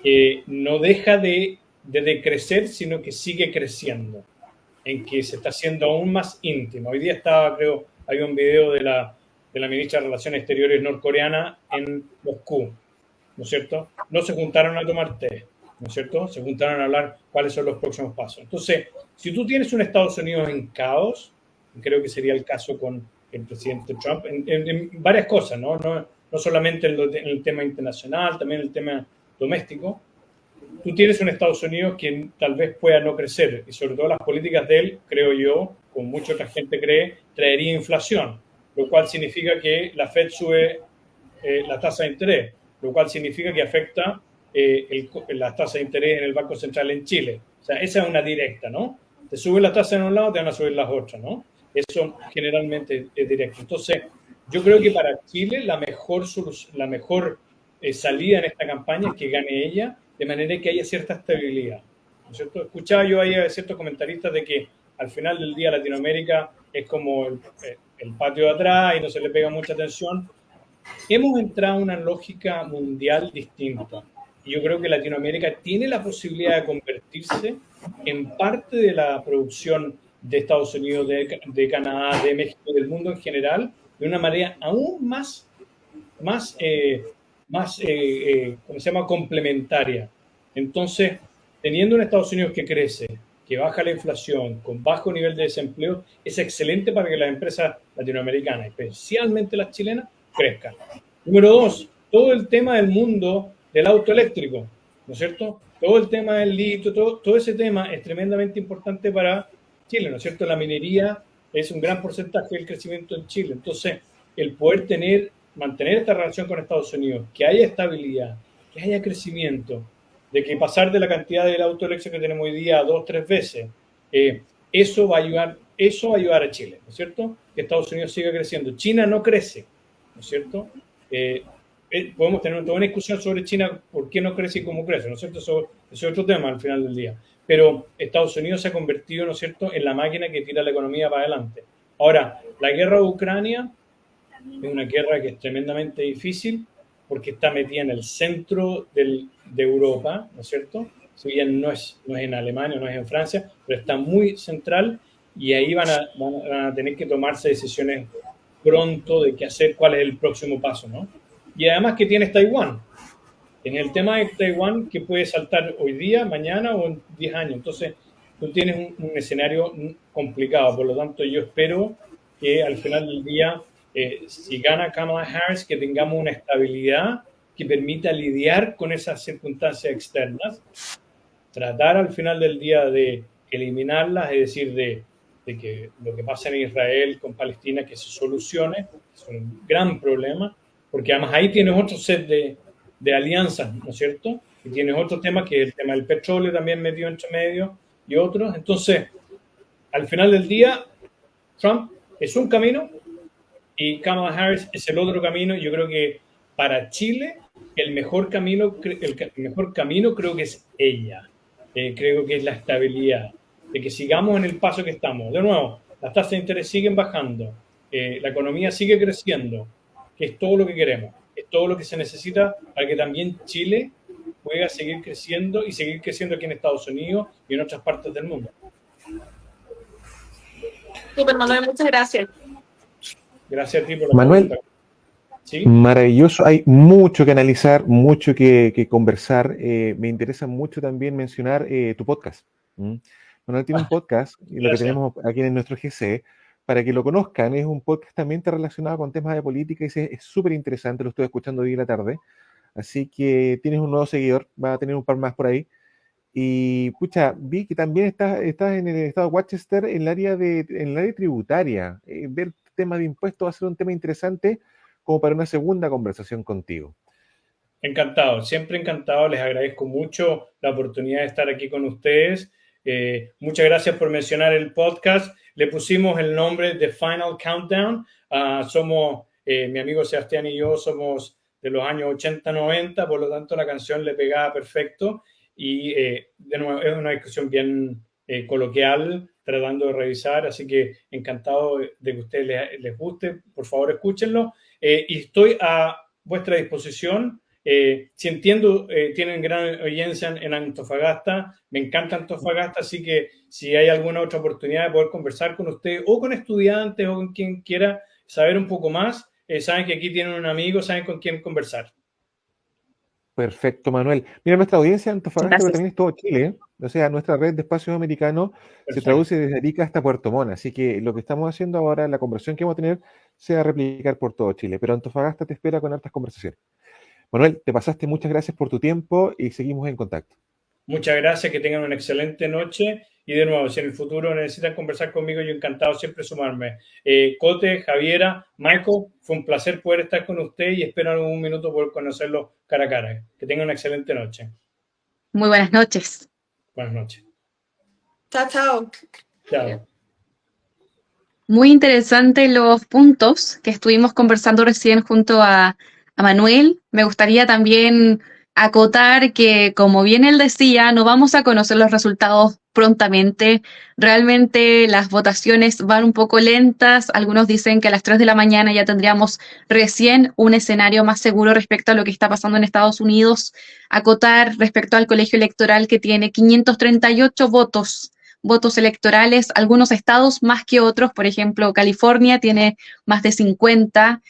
que no deja de decrecer, sino que sigue creciendo, en que se está haciendo aún más íntima. Hoy día había un video de la ministra de Relaciones Exteriores norcoreana en Moscú, ¿no es cierto? No se juntaron a tomar té, ¿no es cierto? Se juntaron a hablar cuáles son los próximos pasos. Entonces, si tú tienes un Estados Unidos en caos, creo que sería el caso con el presidente Trump, en varias cosas, ¿no? No solamente en el tema internacional, también en el tema doméstico. Tú tienes un Estados Unidos que tal vez pueda no crecer, y sobre todo las políticas de él, creo yo, como mucha otra gente cree, traería inflación, lo cual significa que la Fed sube la tasa de interés, lo cual significa que afecta la tasa de interés en el Banco Central en Chile. O sea, esa es una directa, ¿no? te suben las tasas en un lado, te van a subir las otras, ¿no? Eso generalmente es directo. Entonces, yo creo que para Chile la mejor salida en esta campaña es que gane ella, de manera que haya cierta estabilidad, ¿no es cierto? Escuchaba yo ahí a ciertos comentaristas de que al final del día Latinoamérica es como el patio de atrás y no se le pega mucha atención. Hemos entrado en una lógica mundial distinta. Y yo creo que Latinoamérica tiene la posibilidad de convertirse en parte de la producción de Estados Unidos, de Canadá, de México, del mundo en general, de una manera aún más ¿cómo se llama?, complementaria. Entonces, teniendo un Estados Unidos que crece, que baja la inflación, con bajo nivel de desempleo, es excelente para que las empresas latinoamericanas, especialmente las chilenas, crezcan. Número dos, todo el tema del mundo del auto eléctrico, ¿no es cierto? Todo el tema del litio, todo ese tema es tremendamente importante para Chile, ¿no es cierto? La minería es un gran porcentaje del crecimiento en Chile. Entonces, el poder mantener esta relación con Estados Unidos, que haya estabilidad, que haya crecimiento, de que pasar de la cantidad del auto eléctrico que tenemos hoy día a 2 o 3 veces, eso va a ayudar a Chile, ¿no es cierto? Que Estados Unidos siga creciendo. China no crece, ¿no es cierto? Podemos tener toda una discusión sobre China, por qué no crece y cómo crece, ¿no es cierto? Eso es otro tema al final del día. Pero Estados Unidos se ha convertido, ¿no es cierto?, en la máquina que tira la economía para adelante. Ahora, la guerra de Ucrania es una guerra que es tremendamente difícil porque está metida en el centro de Europa, ¿no es cierto? Si bien no es en Alemania, no es en Francia, pero está muy central y ahí van a tener que tomarse decisiones pronto de qué hacer, cuál es el próximo paso, ¿no? Y además que tienes Taiwán. En el tema de Taiwán que puede saltar hoy día, mañana o en 10 años. Entonces, tú tienes un escenario complicado. Por lo tanto, yo espero que al final del día, si gana Kamala Harris, que tengamos una estabilidad que permita lidiar con esas circunstancias externas, tratar al final del día de eliminarlas, es decir, de que lo que pasa en Israel con Palestina, que se solucione, es un gran problema, porque además ahí tienes otro set de alianzas, ¿no es cierto? Y tienes otro tema, que es el tema del petróleo también metido entre medio y otros. Entonces, al final del día, Trump es un camino y Kamala Harris es el otro camino. Yo creo que para Chile el mejor camino creo que es ella. Creo que es la estabilidad, de que sigamos en el paso que estamos. De nuevo, las tasas de interés siguen bajando, la economía sigue creciendo, que es todo lo que queremos, es todo lo que se necesita para que también Chile pueda seguir creciendo y seguir creciendo aquí en Estados Unidos y en otras partes del mundo. Super, Manuel, muchas gracias. Gracias a ti por la Manuel, pregunta. ¿Sí? Maravilloso, hay mucho que analizar, mucho que conversar. Me interesa mucho también mencionar tu podcast. Manuel tiene un podcast, y lo que tenemos aquí en nuestro GC, para que lo conozcan, es un podcast también relacionado con temas de política y es súper interesante, lo estoy escuchando hoy en la tarde. Así que tienes un nuevo seguidor, va a tener un par más por ahí. Y pucha, vi que también estás en el estado de Westchester en el área tributaria. Ver temas de impuestos va a ser un tema interesante como para una segunda conversación contigo. Encantado, siempre encantado. Les agradezco mucho la oportunidad de estar aquí con ustedes. Muchas gracias por mencionar el podcast. Le pusimos el nombre de Final Countdown. Somos, mi amigo Sebastián y yo somos de los años 80-90, por lo tanto la canción le pegaba perfecto. Y de nuevo, es una discusión bien coloquial, tratando de revisar, así que encantado de que a ustedes les guste. Por favor, escúchenlo. Y estoy a vuestra disposición. Si entiendo, tienen gran audiencia en Antofagasta. Me encanta Antofagasta, así que si hay alguna otra oportunidad de poder conversar con usted o con estudiantes o con quien quiera saber un poco más, saben que aquí tienen un amigo, saben con quién conversar. Perfecto, Manuel. Mira, nuestra audiencia en Antofagasta, Gracias. pero también es todo Chile. O sea, nuestra red de espacios americanos se traduce desde Arica hasta Puerto Montt. Así que lo que estamos haciendo ahora, la conversación que vamos a tener, se va a replicar por todo Chile. Pero Antofagasta te espera con hartas conversaciones. Manuel, te pasaste, muchas gracias por tu tiempo y seguimos en contacto. Muchas gracias, que tengan una excelente noche y de nuevo, si en el futuro necesitan conversar conmigo, yo encantado siempre sumarme. Cote, Javiera, Michael, fue un placer poder estar con usted y espero en algún minuto poder conocerlo cara a cara. Que tengan una excelente noche. Muy buenas noches. Buenas noches. Chao, chao. Chao. Muy interesante los puntos que estuvimos conversando recién junto a Manuel. Me gustaría también acotar que, como bien él decía, no vamos a conocer los resultados prontamente. Realmente las votaciones van un poco lentas. Algunos dicen que a las 3 de la mañana ya tendríamos recién un escenario más seguro respecto a lo que está pasando en Estados Unidos. Acotar respecto al colegio electoral que tiene 538 votos electorales, algunos estados más que otros, por ejemplo, California tiene más de 50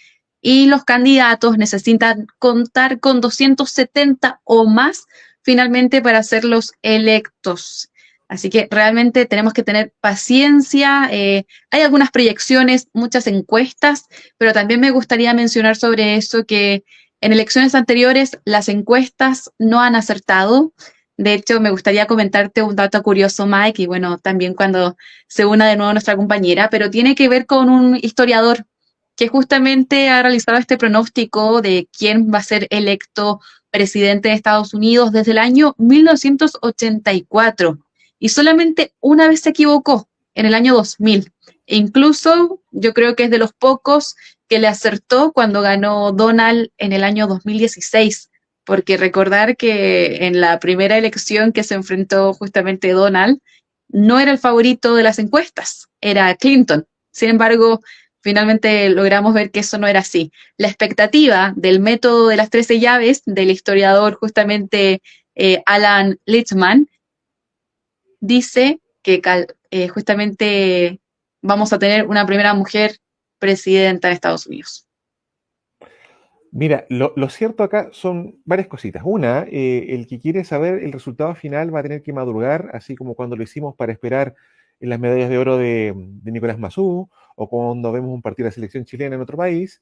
y los candidatos necesitan contar con 270 o más finalmente para ser los electos. Así que realmente tenemos que tener paciencia. Hay algunas proyecciones, muchas encuestas, pero también me gustaría mencionar sobre eso que en elecciones anteriores las encuestas no han acertado. De hecho, me gustaría comentarte un dato curioso, Mike, y bueno, también cuando se una de nuevo nuestra compañera, pero tiene que ver con un historiador que justamente ha realizado este pronóstico de quién va a ser electo presidente de Estados Unidos desde el año 1984. Y solamente una vez se equivocó, en el año 2000. E incluso yo creo que es de los pocos que le acertó cuando ganó Donald en el año 2016. Porque recordar que en la primera elección que se enfrentó justamente Donald, no era el favorito de las encuestas, era Clinton. Sin embargo, finalmente logramos ver que eso no era así. La expectativa del método de las 13 llaves del historiador justamente Alan Lichtman dice que justamente vamos a tener una primera mujer presidenta de Estados Unidos. Mira, lo cierto acá son varias cositas. Una, el que quiere saber el resultado final va a tener que madrugar, así como cuando lo hicimos para esperar en las medallas de oro de Nicolás Massú, o cuando vemos un partido de la selección chilena en otro país,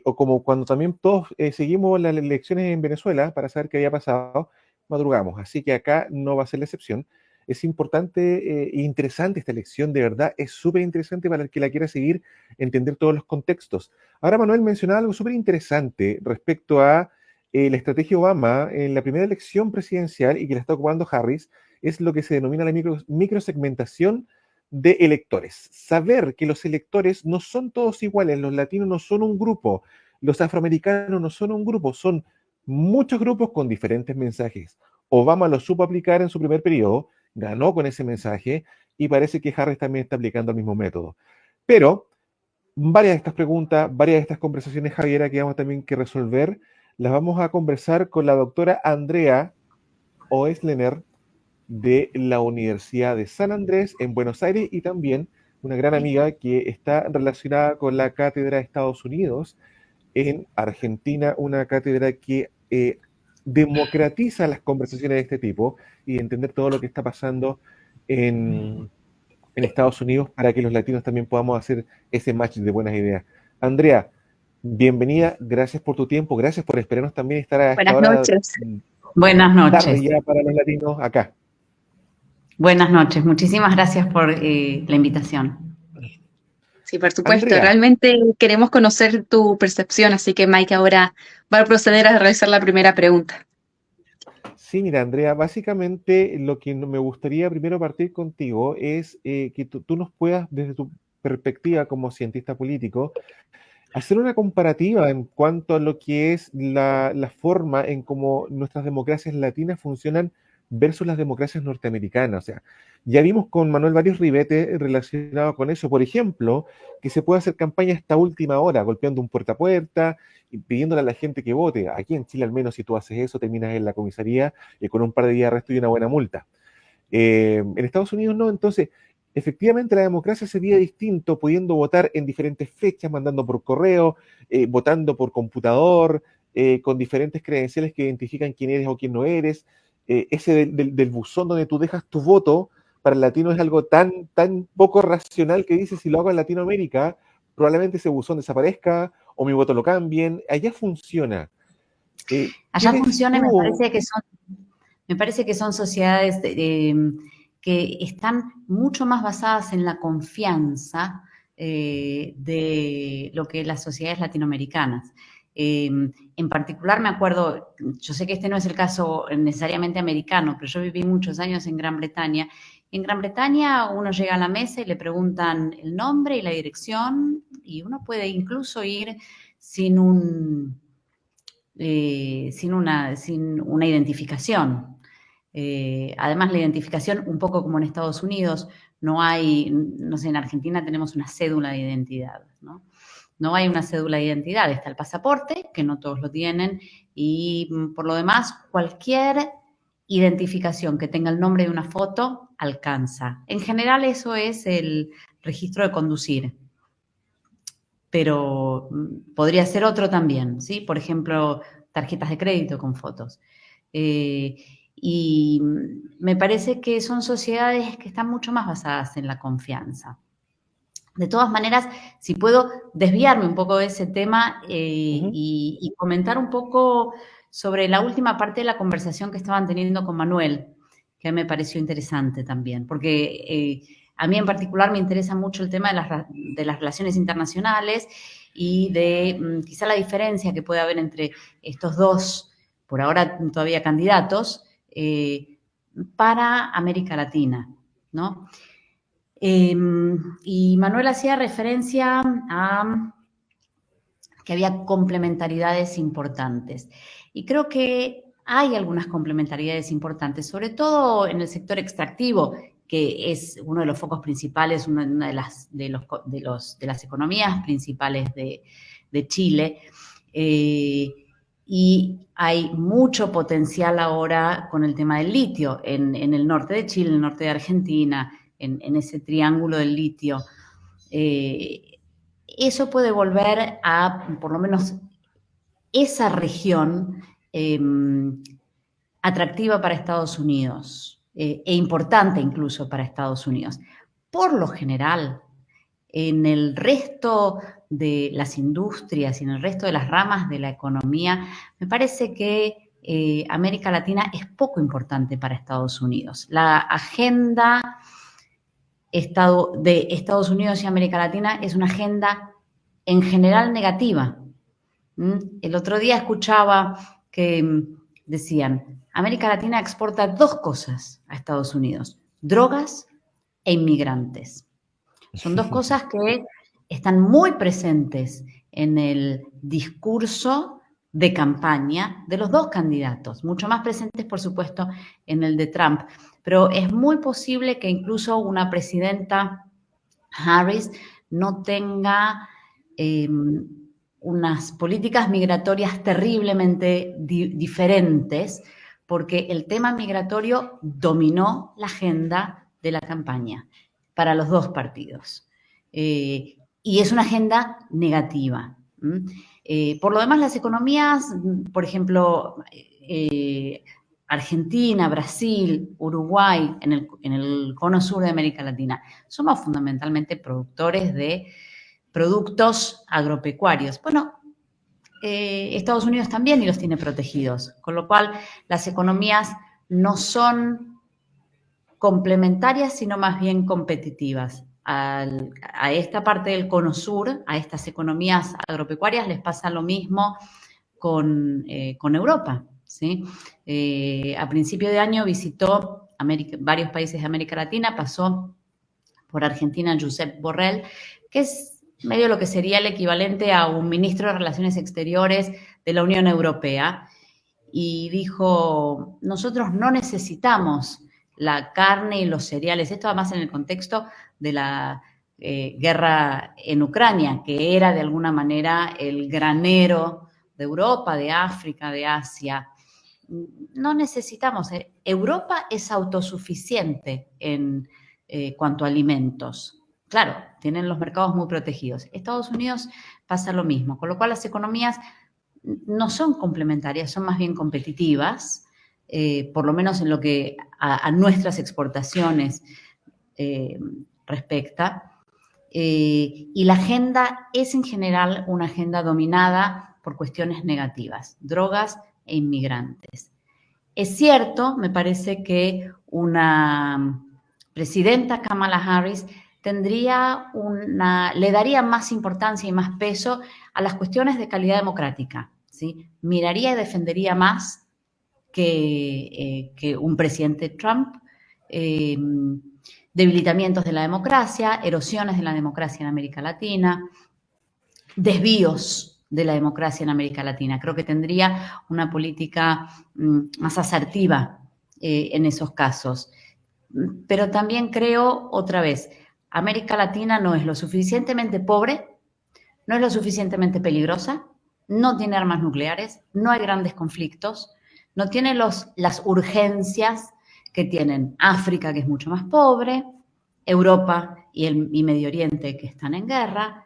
o como cuando también todos seguimos las elecciones en Venezuela para saber qué había pasado, madrugamos. Así que acá no va a ser la excepción. Es importante e interesante esta elección, de verdad, es súper interesante para el que la quiera seguir, entender todos los contextos. Ahora Manuel mencionaba algo súper interesante respecto a la estrategia Obama en la primera elección presidencial y que la está ocupando Harris, es lo que se denomina la microsegmentación de electores. Saber que los electores no son todos iguales, los latinos no son un grupo, los afroamericanos no son un grupo, son muchos grupos con diferentes mensajes. Obama lo supo aplicar en su primer periodo, ganó con ese mensaje y parece que Harris también está aplicando el mismo método. Pero varias de estas preguntas, varias de estas conversaciones, Javiera, que vamos también que resolver, las vamos a conversar con la doctora Andrea Oeslener de la Universidad de San Andrés en Buenos Aires y también una gran amiga que está relacionada con la Cátedra de Estados Unidos en Argentina, una cátedra que democratiza las conversaciones de este tipo y entender todo lo que está pasando en Estados Unidos para que los latinos también podamos hacer ese match de buenas ideas. Andrea, bienvenida, gracias por tu tiempo, gracias por esperarnos también estar a esta hora. Buenas noches. Tarde ya para los latinos acá. Buenas noches, muchísimas gracias por la invitación. Sí, por supuesto, Andrea, realmente queremos conocer tu percepción, así que Mike ahora va a proceder a realizar la primera pregunta. Sí, mira, Andrea, básicamente lo que me gustaría primero partir contigo es que tú nos puedas, desde tu perspectiva como cientista político, hacer una comparativa en cuanto a lo que es la forma en cómo nuestras democracias latinas funcionan versus las democracias norteamericanas. O sea, ya vimos con Manuel varios ribetes relacionados con eso. Por ejemplo, que se puede hacer campaña hasta última hora, golpeando un puerta a puerta y pidiéndole a la gente que vote. Aquí en Chile, al menos, si tú haces eso, terminas en la comisaría con un par de días de arresto y una buena multa. En Estados Unidos no, entonces efectivamente la democracia se veía distinto, pudiendo votar en diferentes fechas, mandando por correo, votando por computador, con diferentes credenciales que identifican quién eres o quién no eres. Ese del buzón donde tú dejas tu voto, para el latino es algo tan poco racional que dice, si lo hago en Latinoamérica, probablemente ese buzón desaparezca o mi voto lo cambien. Allá funciona. Allá funciona, me parece que son sociedades que están mucho más basadas en la confianza de lo que las sociedades latinoamericanas. En particular me acuerdo, yo sé que este no es el caso necesariamente americano, pero yo viví muchos años en Gran Bretaña, En Gran Bretaña uno llega a la mesa y le preguntan el nombre y la dirección y uno puede incluso ir sin una identificación. Además, la identificación, un poco como en Estados Unidos, no hay, no sé, en Argentina tenemos una cédula de identidad, ¿no? No hay una cédula de identidad, está el pasaporte, que no todos lo tienen, y por lo demás, cualquier identificación que tenga el nombre de una foto alcanza. En general, eso es el registro de conducir, pero podría ser otro también, ¿sí? Por ejemplo, tarjetas de crédito con fotos. Y me parece que son sociedades que están mucho más basadas en la confianza. De todas maneras, si puedo desviarme un poco de ese tema y comentar un poco sobre la última parte de la conversación que estaban teniendo con Manuel, que me pareció interesante también, porque a mí en particular me interesa mucho el tema de las relaciones internacionales y de quizá la diferencia que puede haber entre estos dos, por ahora todavía candidatos, para América Latina, ¿no? Y Manuel hacía referencia a que había complementariedades importantes. Y creo que hay algunas complementariedades importantes, sobre todo en el sector extractivo, que es uno de los focos principales, una de las economías principales de Chile. Y hay mucho potencial ahora con el tema del litio en el norte de Chile, en el norte de Argentina, en ese triángulo del litio. Eso puede volver a, por lo menos, esa región atractiva para Estados Unidos e importante incluso para Estados Unidos. Por lo general, en el resto de las industrias y en el resto de las ramas de la economía, me parece que América Latina es poco importante para Estados Unidos. La agenda de Estados Unidos y América Latina es una agenda en general negativa. El otro día escuchaba que decían, América Latina exporta 2 cosas a Estados Unidos, drogas e inmigrantes. Son 2 cosas que están muy presentes en el discurso de campaña de los 2 candidatos, mucho más presentes, por supuesto, en el de Trump. Pero es muy posible que incluso una presidenta Harris no tenga unas políticas migratorias terriblemente diferentes, porque el tema migratorio dominó la agenda de la campaña para los 2 partidos. Y es una agenda negativa. Por lo demás, las economías, por ejemplo, Argentina, Brasil, Uruguay, en el cono sur de América Latina, somos fundamentalmente productores de productos agropecuarios. Bueno, Estados Unidos también y los tiene protegidos, con lo cual las economías no son complementarias, sino más bien competitivas. A esta parte del cono sur, a estas economías agropecuarias, les pasa lo mismo con Europa, ¿sí? A principio de año visitó varios países de América Latina, pasó por Argentina Josep Borrell, que es medio lo que sería el equivalente a un ministro de Relaciones Exteriores de la Unión Europea, y dijo, nosotros no necesitamos la carne y los cereales, esto además en el contexto de la guerra en Ucrania, que era de alguna manera el granero de Europa, de África, de Asia. No necesitamos, Europa es autosuficiente en cuanto a alimentos. Claro, tienen los mercados muy protegidos. Estados Unidos pasa lo mismo, con lo cual las economías no son complementarias, son más bien competitivas, por lo menos en lo que a nuestras exportaciones respecta. Y la agenda es en general una agenda dominada por cuestiones negativas, drogas e inmigrantes. Es cierto, me parece que una presidenta Kamala Harris le daría más importancia y más peso a las cuestiones de calidad democrática, ¿sí? Miraría y defendería más que un presidente Trump. debilitamientos de la democracia, erosiones de la democracia en América Latina, desvíos de la democracia en América Latina. Creo que tendría una política más asertiva en esos casos. Pero también creo, otra vez, América Latina no es lo suficientemente pobre, no es lo suficientemente peligrosa, no tiene armas nucleares, no hay grandes conflictos, no tiene las urgencias que tienen África, que es mucho más pobre, Europa y Medio Oriente, que están en guerra,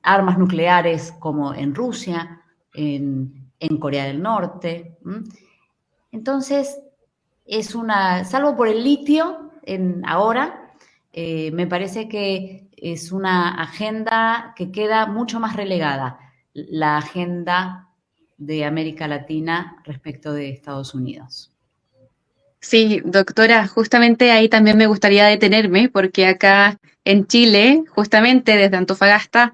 armas nucleares como en Rusia, en Corea del Norte. Entonces, salvo por el litio ahora, me parece que es una agenda que queda mucho más relegada, la agenda de América Latina respecto de Estados Unidos. Sí, doctora, justamente ahí también me gustaría detenerme, porque acá en Chile, justamente desde Antofagasta,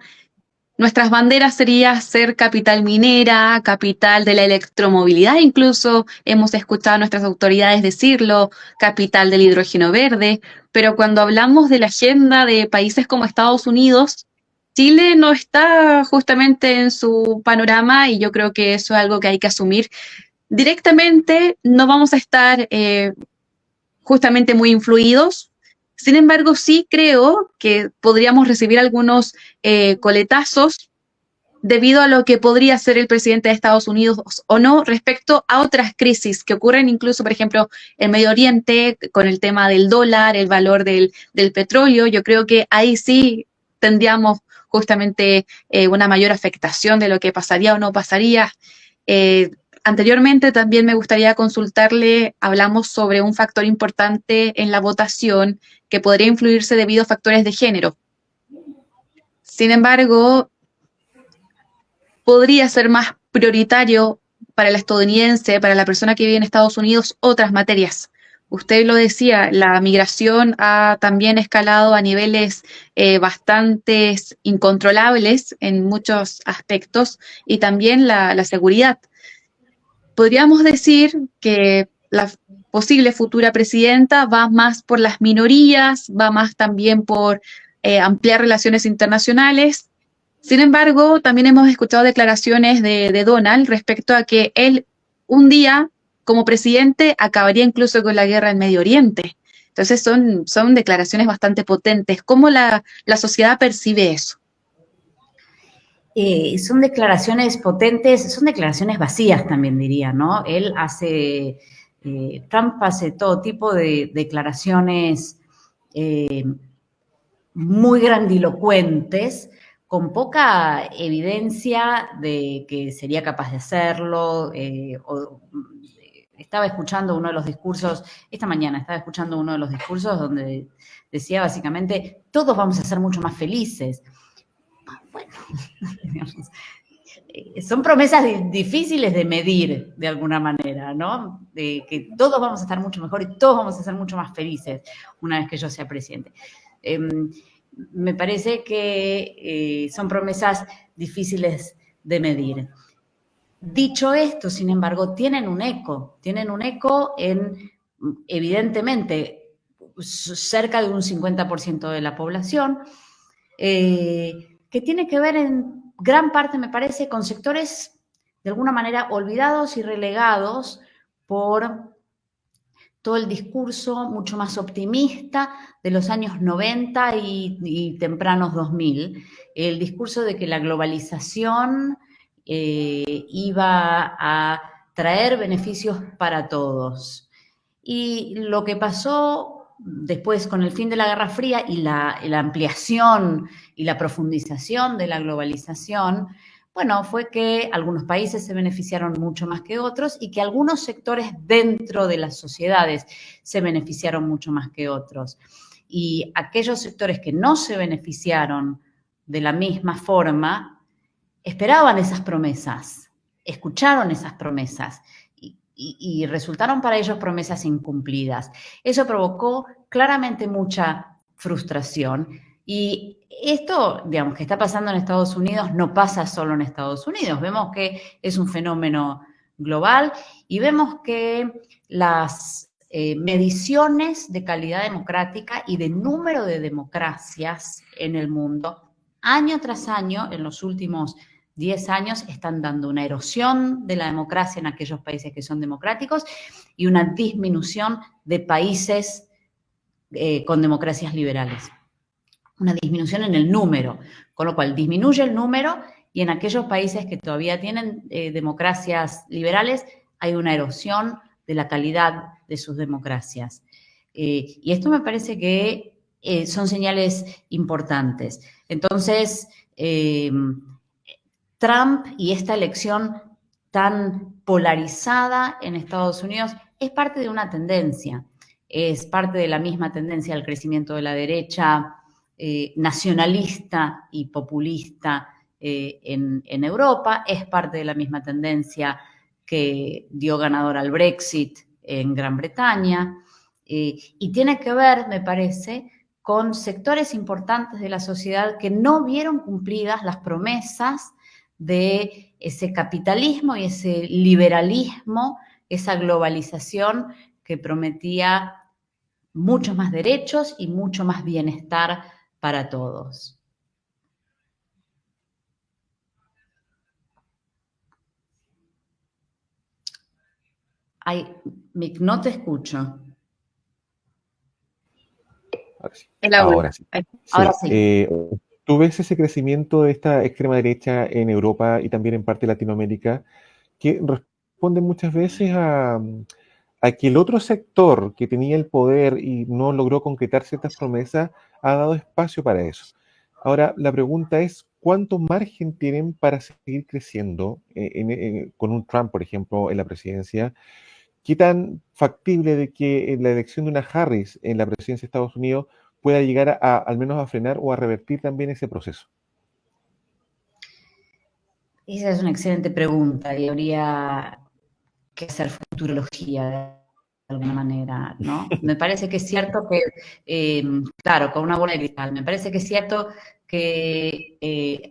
nuestras banderas serían ser capital minera, capital de la electromovilidad, incluso hemos escuchado a nuestras autoridades decirlo, capital del hidrógeno verde, pero cuando hablamos de la agenda de países como Estados Unidos, Chile no está justamente en su panorama y yo creo que eso es algo que hay que asumir. Directamente no vamos a estar justamente muy influidos. Sin embargo, sí creo que podríamos recibir algunos coletazos debido a lo que podría ser el presidente de Estados Unidos o no respecto a otras crisis que ocurren incluso, por ejemplo, en Medio Oriente, con el tema del dólar, el valor del petróleo. Yo creo que ahí sí tendríamos justamente una mayor afectación de lo que pasaría o no pasaría. Anteriormente también me gustaría consultarle, hablamos sobre un factor importante en la votación que podría influirse debido a factores de género. Sin embargo, podría ser más prioritario para el estadounidense, para la persona que vive en Estados Unidos, otras materias. Usted lo decía, la migración ha también escalado a niveles bastante incontrolables en muchos aspectos y también la seguridad. Podríamos decir que la posible futura presidenta va más por las minorías, va más también por ampliar relaciones internacionales. Sin embargo, también hemos escuchado declaraciones de Donald respecto a que él un día, como presidente, acabaría incluso con la guerra en Medio Oriente. Entonces son declaraciones bastante potentes. ¿Cómo la sociedad percibe eso? Son declaraciones potentes, son declaraciones vacías también diría, ¿no? Trump hace todo tipo de declaraciones muy grandilocuentes, con poca evidencia de que sería capaz de hacerlo. Estaba escuchando uno de los discursos, esta mañana estaba escuchando uno de los discursos donde decía básicamente, todos vamos a ser mucho más felices. Bueno, son promesas difíciles de medir de alguna manera, ¿no? De que todos vamos a estar mucho mejor y todos vamos a ser mucho más felices una vez que yo sea presidente. Me parece que son promesas difíciles de medir. Dicho esto, sin embargo, tienen un eco en, evidentemente, cerca de un 50% de la población, que tiene que ver en gran parte, me parece, con sectores de alguna manera olvidados y relegados por todo el discurso mucho más optimista de los años 90 y tempranos 2000, el discurso de que la globalización iba a traer beneficios para todos. Y lo que pasó después con el fin de la Guerra Fría y la ampliación y la profundización de la globalización, bueno, fue que algunos países se beneficiaron mucho más que otros y que algunos sectores dentro de las sociedades se beneficiaron mucho más que otros. Y aquellos sectores que no se beneficiaron de la misma forma, esperaban esas promesas, escucharon esas promesas y resultaron para ellos promesas incumplidas. Eso provocó claramente mucha frustración y esto, digamos, que está pasando en Estados Unidos no pasa solo en Estados Unidos. Vemos que es un fenómeno global y vemos que las mediciones de calidad democrática y de número de democracias en el mundo, año tras año, en los últimos 10 años, están dando una erosión de la democracia en aquellos países que son democráticos y una disminución de países con democracias liberales. Una disminución en el número, con lo cual disminuye el número y en aquellos países que todavía tienen democracias liberales hay una erosión de la calidad de sus democracias. Y esto me parece que son señales importantes. Entonces, Trump y esta elección tan polarizada en Estados Unidos es parte de una tendencia, es parte de la misma tendencia al crecimiento de la derecha nacionalista y populista en Europa, es parte de la misma tendencia que dio ganador al Brexit en Gran Bretaña, y tiene que ver, me parece, con sectores importantes de la sociedad que no vieron cumplidas las promesas de ese capitalismo y ese liberalismo, esa globalización que prometía muchos más derechos y mucho más bienestar para todos. Ay, Mick, no te escucho. Ahora sí. Ahora sí. ¿Tú ves ese crecimiento de esta extrema derecha en Europa y también en parte de Latinoamérica que responde muchas veces a que el otro sector que tenía el poder y no logró concretar ciertas promesas ha dado espacio para eso? Ahora, la pregunta es, ¿cuánto margen tienen para seguir creciendo con un Trump, por ejemplo, en la presidencia? ¿Qué tan factible de que en la elección de una Harris en la presidencia de Estados Unidos pueda llegar al menos a frenar o a revertir también ese proceso? Esa es una excelente pregunta y habría que hacer futurología de alguna manera, ¿no? Me parece que es cierto que, claro, con una bola de cristal, me parece que es cierto que,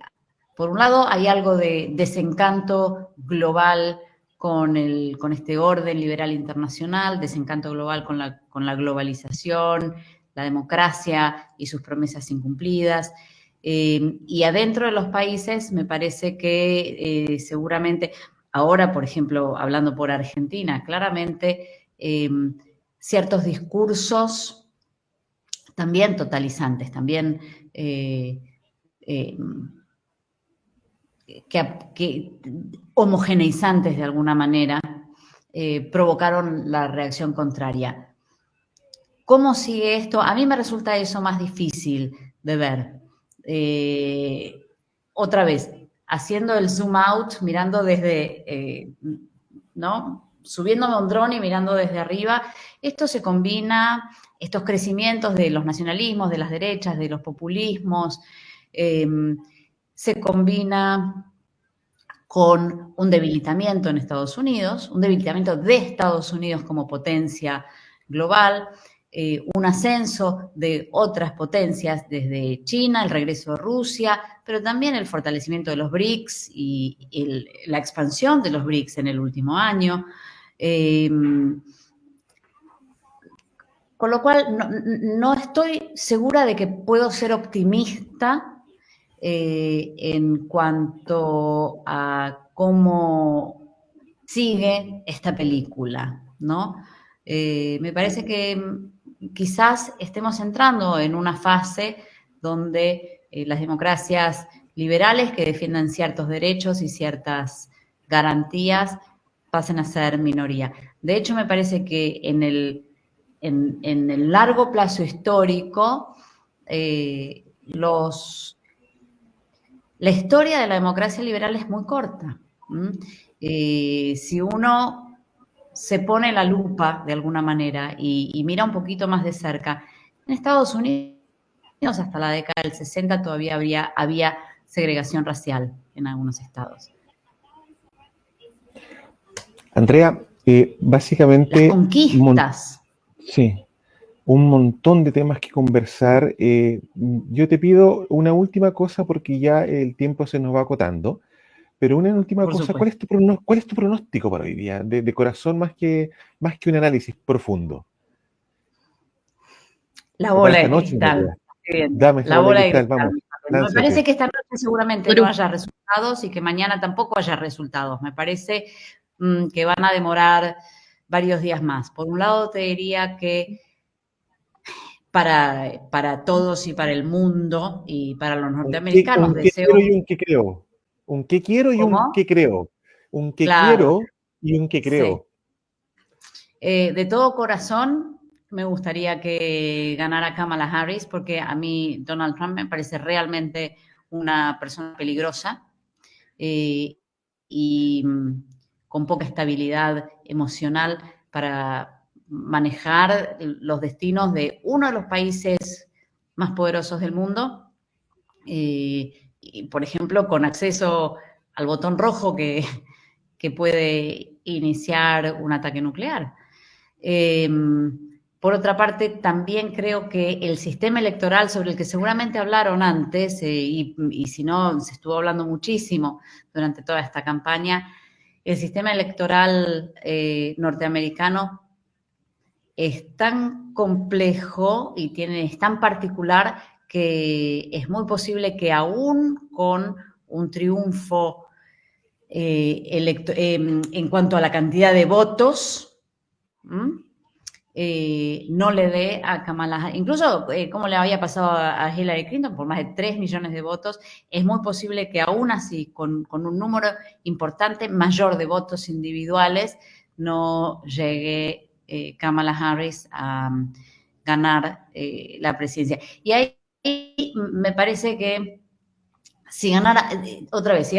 por un lado, hay algo de desencanto global con este orden liberal internacional, desencanto global con la globalización, la democracia y sus promesas incumplidas. Y adentro de los países me parece que seguramente, ahora, por ejemplo, hablando por Argentina, claramente ciertos discursos también totalizantes, también que homogeneizantes de alguna manera, provocaron la reacción contraria. ¿Cómo sigue esto? A mí me resulta eso más difícil de ver. Otra vez, haciendo el zoom out, mirando desde, ¿no? Subiéndome a un dron y mirando desde arriba, esto se combina, estos crecimientos de los nacionalismos, de las derechas, de los populismos, se combina con un debilitamiento en Estados Unidos, un debilitamiento de Estados Unidos como potencia global, un ascenso de otras potencias desde China, el regreso de Rusia, pero también el fortalecimiento de los BRICS y la expansión de los BRICS en el último año. Con lo cual, no estoy segura de que puedo ser optimista en cuanto a cómo sigue esta película, ¿no? Me parece que quizás estemos entrando en una fase donde las democracias liberales que defiendan ciertos derechos y ciertas garantías pasen a ser minoría. De hecho, me parece que en el largo plazo histórico, la historia de la democracia liberal es muy corta. Si uno se pone la lupa de alguna manera y mira un poquito más de cerca, en Estados Unidos hasta la década del 60 todavía había segregación racial en algunos estados. Andrea, básicamente... Las conquistas. Sí, un montón de temas que conversar. Yo te pido una última cosa porque ya el tiempo se nos va acotando. Pero una última Por cosa, supuesto. ¿cuál es tu pronóstico para hoy día? De corazón más que un análisis profundo. La O para bola esta de noche, en cristal. realidad. Estoy viendo. Dame esa La bola de bola de cristal, cristal. vamos, Me parece lánzate. que esta noche seguramente Pero no haya resultados y que mañana tampoco haya resultados. Me parece que van a demorar varios días más. Por un lado, te diría que para todos y para el mundo y para los norteamericanos Un qué quiero y deseo... un qué creo. Un qué quiero y un ¿Cómo? qué creo. Un qué Claro, quiero y un qué sí. creo. De todo corazón, me gustaría que ganara Kamala Harris, porque a mí Donald Trump me parece realmente una persona peligrosa eh, y con poca estabilidad emocional para manejar los destinos de uno de los países más poderosos del mundo. Y, por ejemplo, con acceso al botón rojo que puede iniciar un ataque nuclear. Eh, por otra parte, también creo que el sistema electoral sobre el que seguramente hablaron antes, y si no, se estuvo hablando muchísimo durante toda esta campaña, el sistema electoral norteamericano es tan complejo y es tan particular que es muy posible que aún con un triunfo en cuanto a la cantidad de votos, no le dé a Kamala Harris, incluso como le había pasado a Hillary Clinton por más de 3 millones de votos, es muy posible que aún así, con un número importante, mayor de votos individuales, no llegue Kamala Harris a ganar la presidencia. Y ahí me parece que si ganara, otra vez, si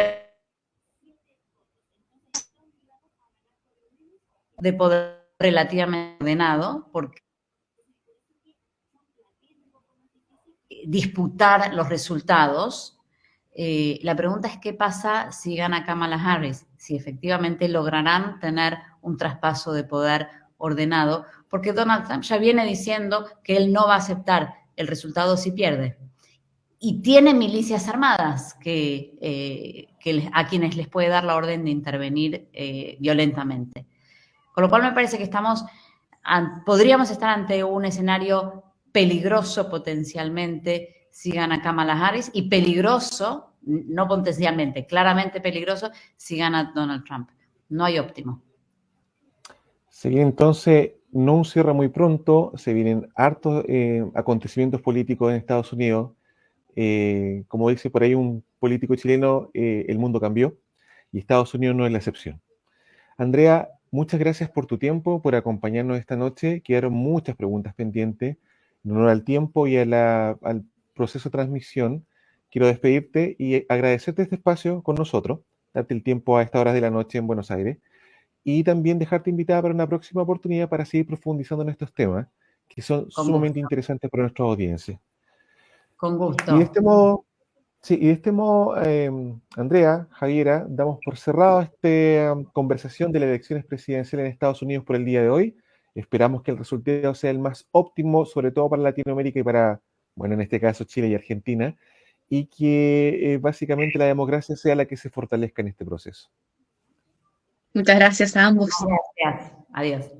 de poder relativamente ordenado, porque disputar los resultados. La pregunta es qué pasa si gana Kamala Harris, si efectivamente lograrán tener un traspaso de poder ordenado, porque Donald Trump ya viene diciendo que él no va a aceptar el resultado si pierde. Y tiene milicias armadas a quienes les puede dar la orden de intervenir violentamente. Con lo cual me parece que podríamos estar ante un escenario peligroso potencialmente si gana Kamala Harris y peligroso, no potencialmente, claramente peligroso si gana Donald Trump. No hay óptimo. Se viene entonces no un cierre muy pronto, se vienen hartos acontecimientos políticos en Estados Unidos. Como dice por ahí un político chileno, el mundo cambió y Estados Unidos no es la excepción. Andrea, muchas gracias por tu tiempo, por acompañarnos esta noche. Quedaron muchas preguntas pendientes. En honor al tiempo y al proceso de transmisión, quiero despedirte y agradecerte este espacio con nosotros, darte el tiempo a estas horas de la noche en Buenos Aires y también dejarte invitada para una próxima oportunidad para seguir profundizando en estos temas que son sumamente interesantes para nuestra audiencia. Con gusto. Y de este modo, sí, y de este modo, Andrea, Javiera, damos por cerrado esta conversación de las elecciones presidenciales en Estados Unidos por el día de hoy. Esperamos que el resultado sea el más óptimo, sobre todo para Latinoamérica y para, bueno, en este caso Chile y Argentina, y que básicamente la democracia sea la que se fortalezca en este proceso. Muchas gracias a ambos. Gracias. Adiós.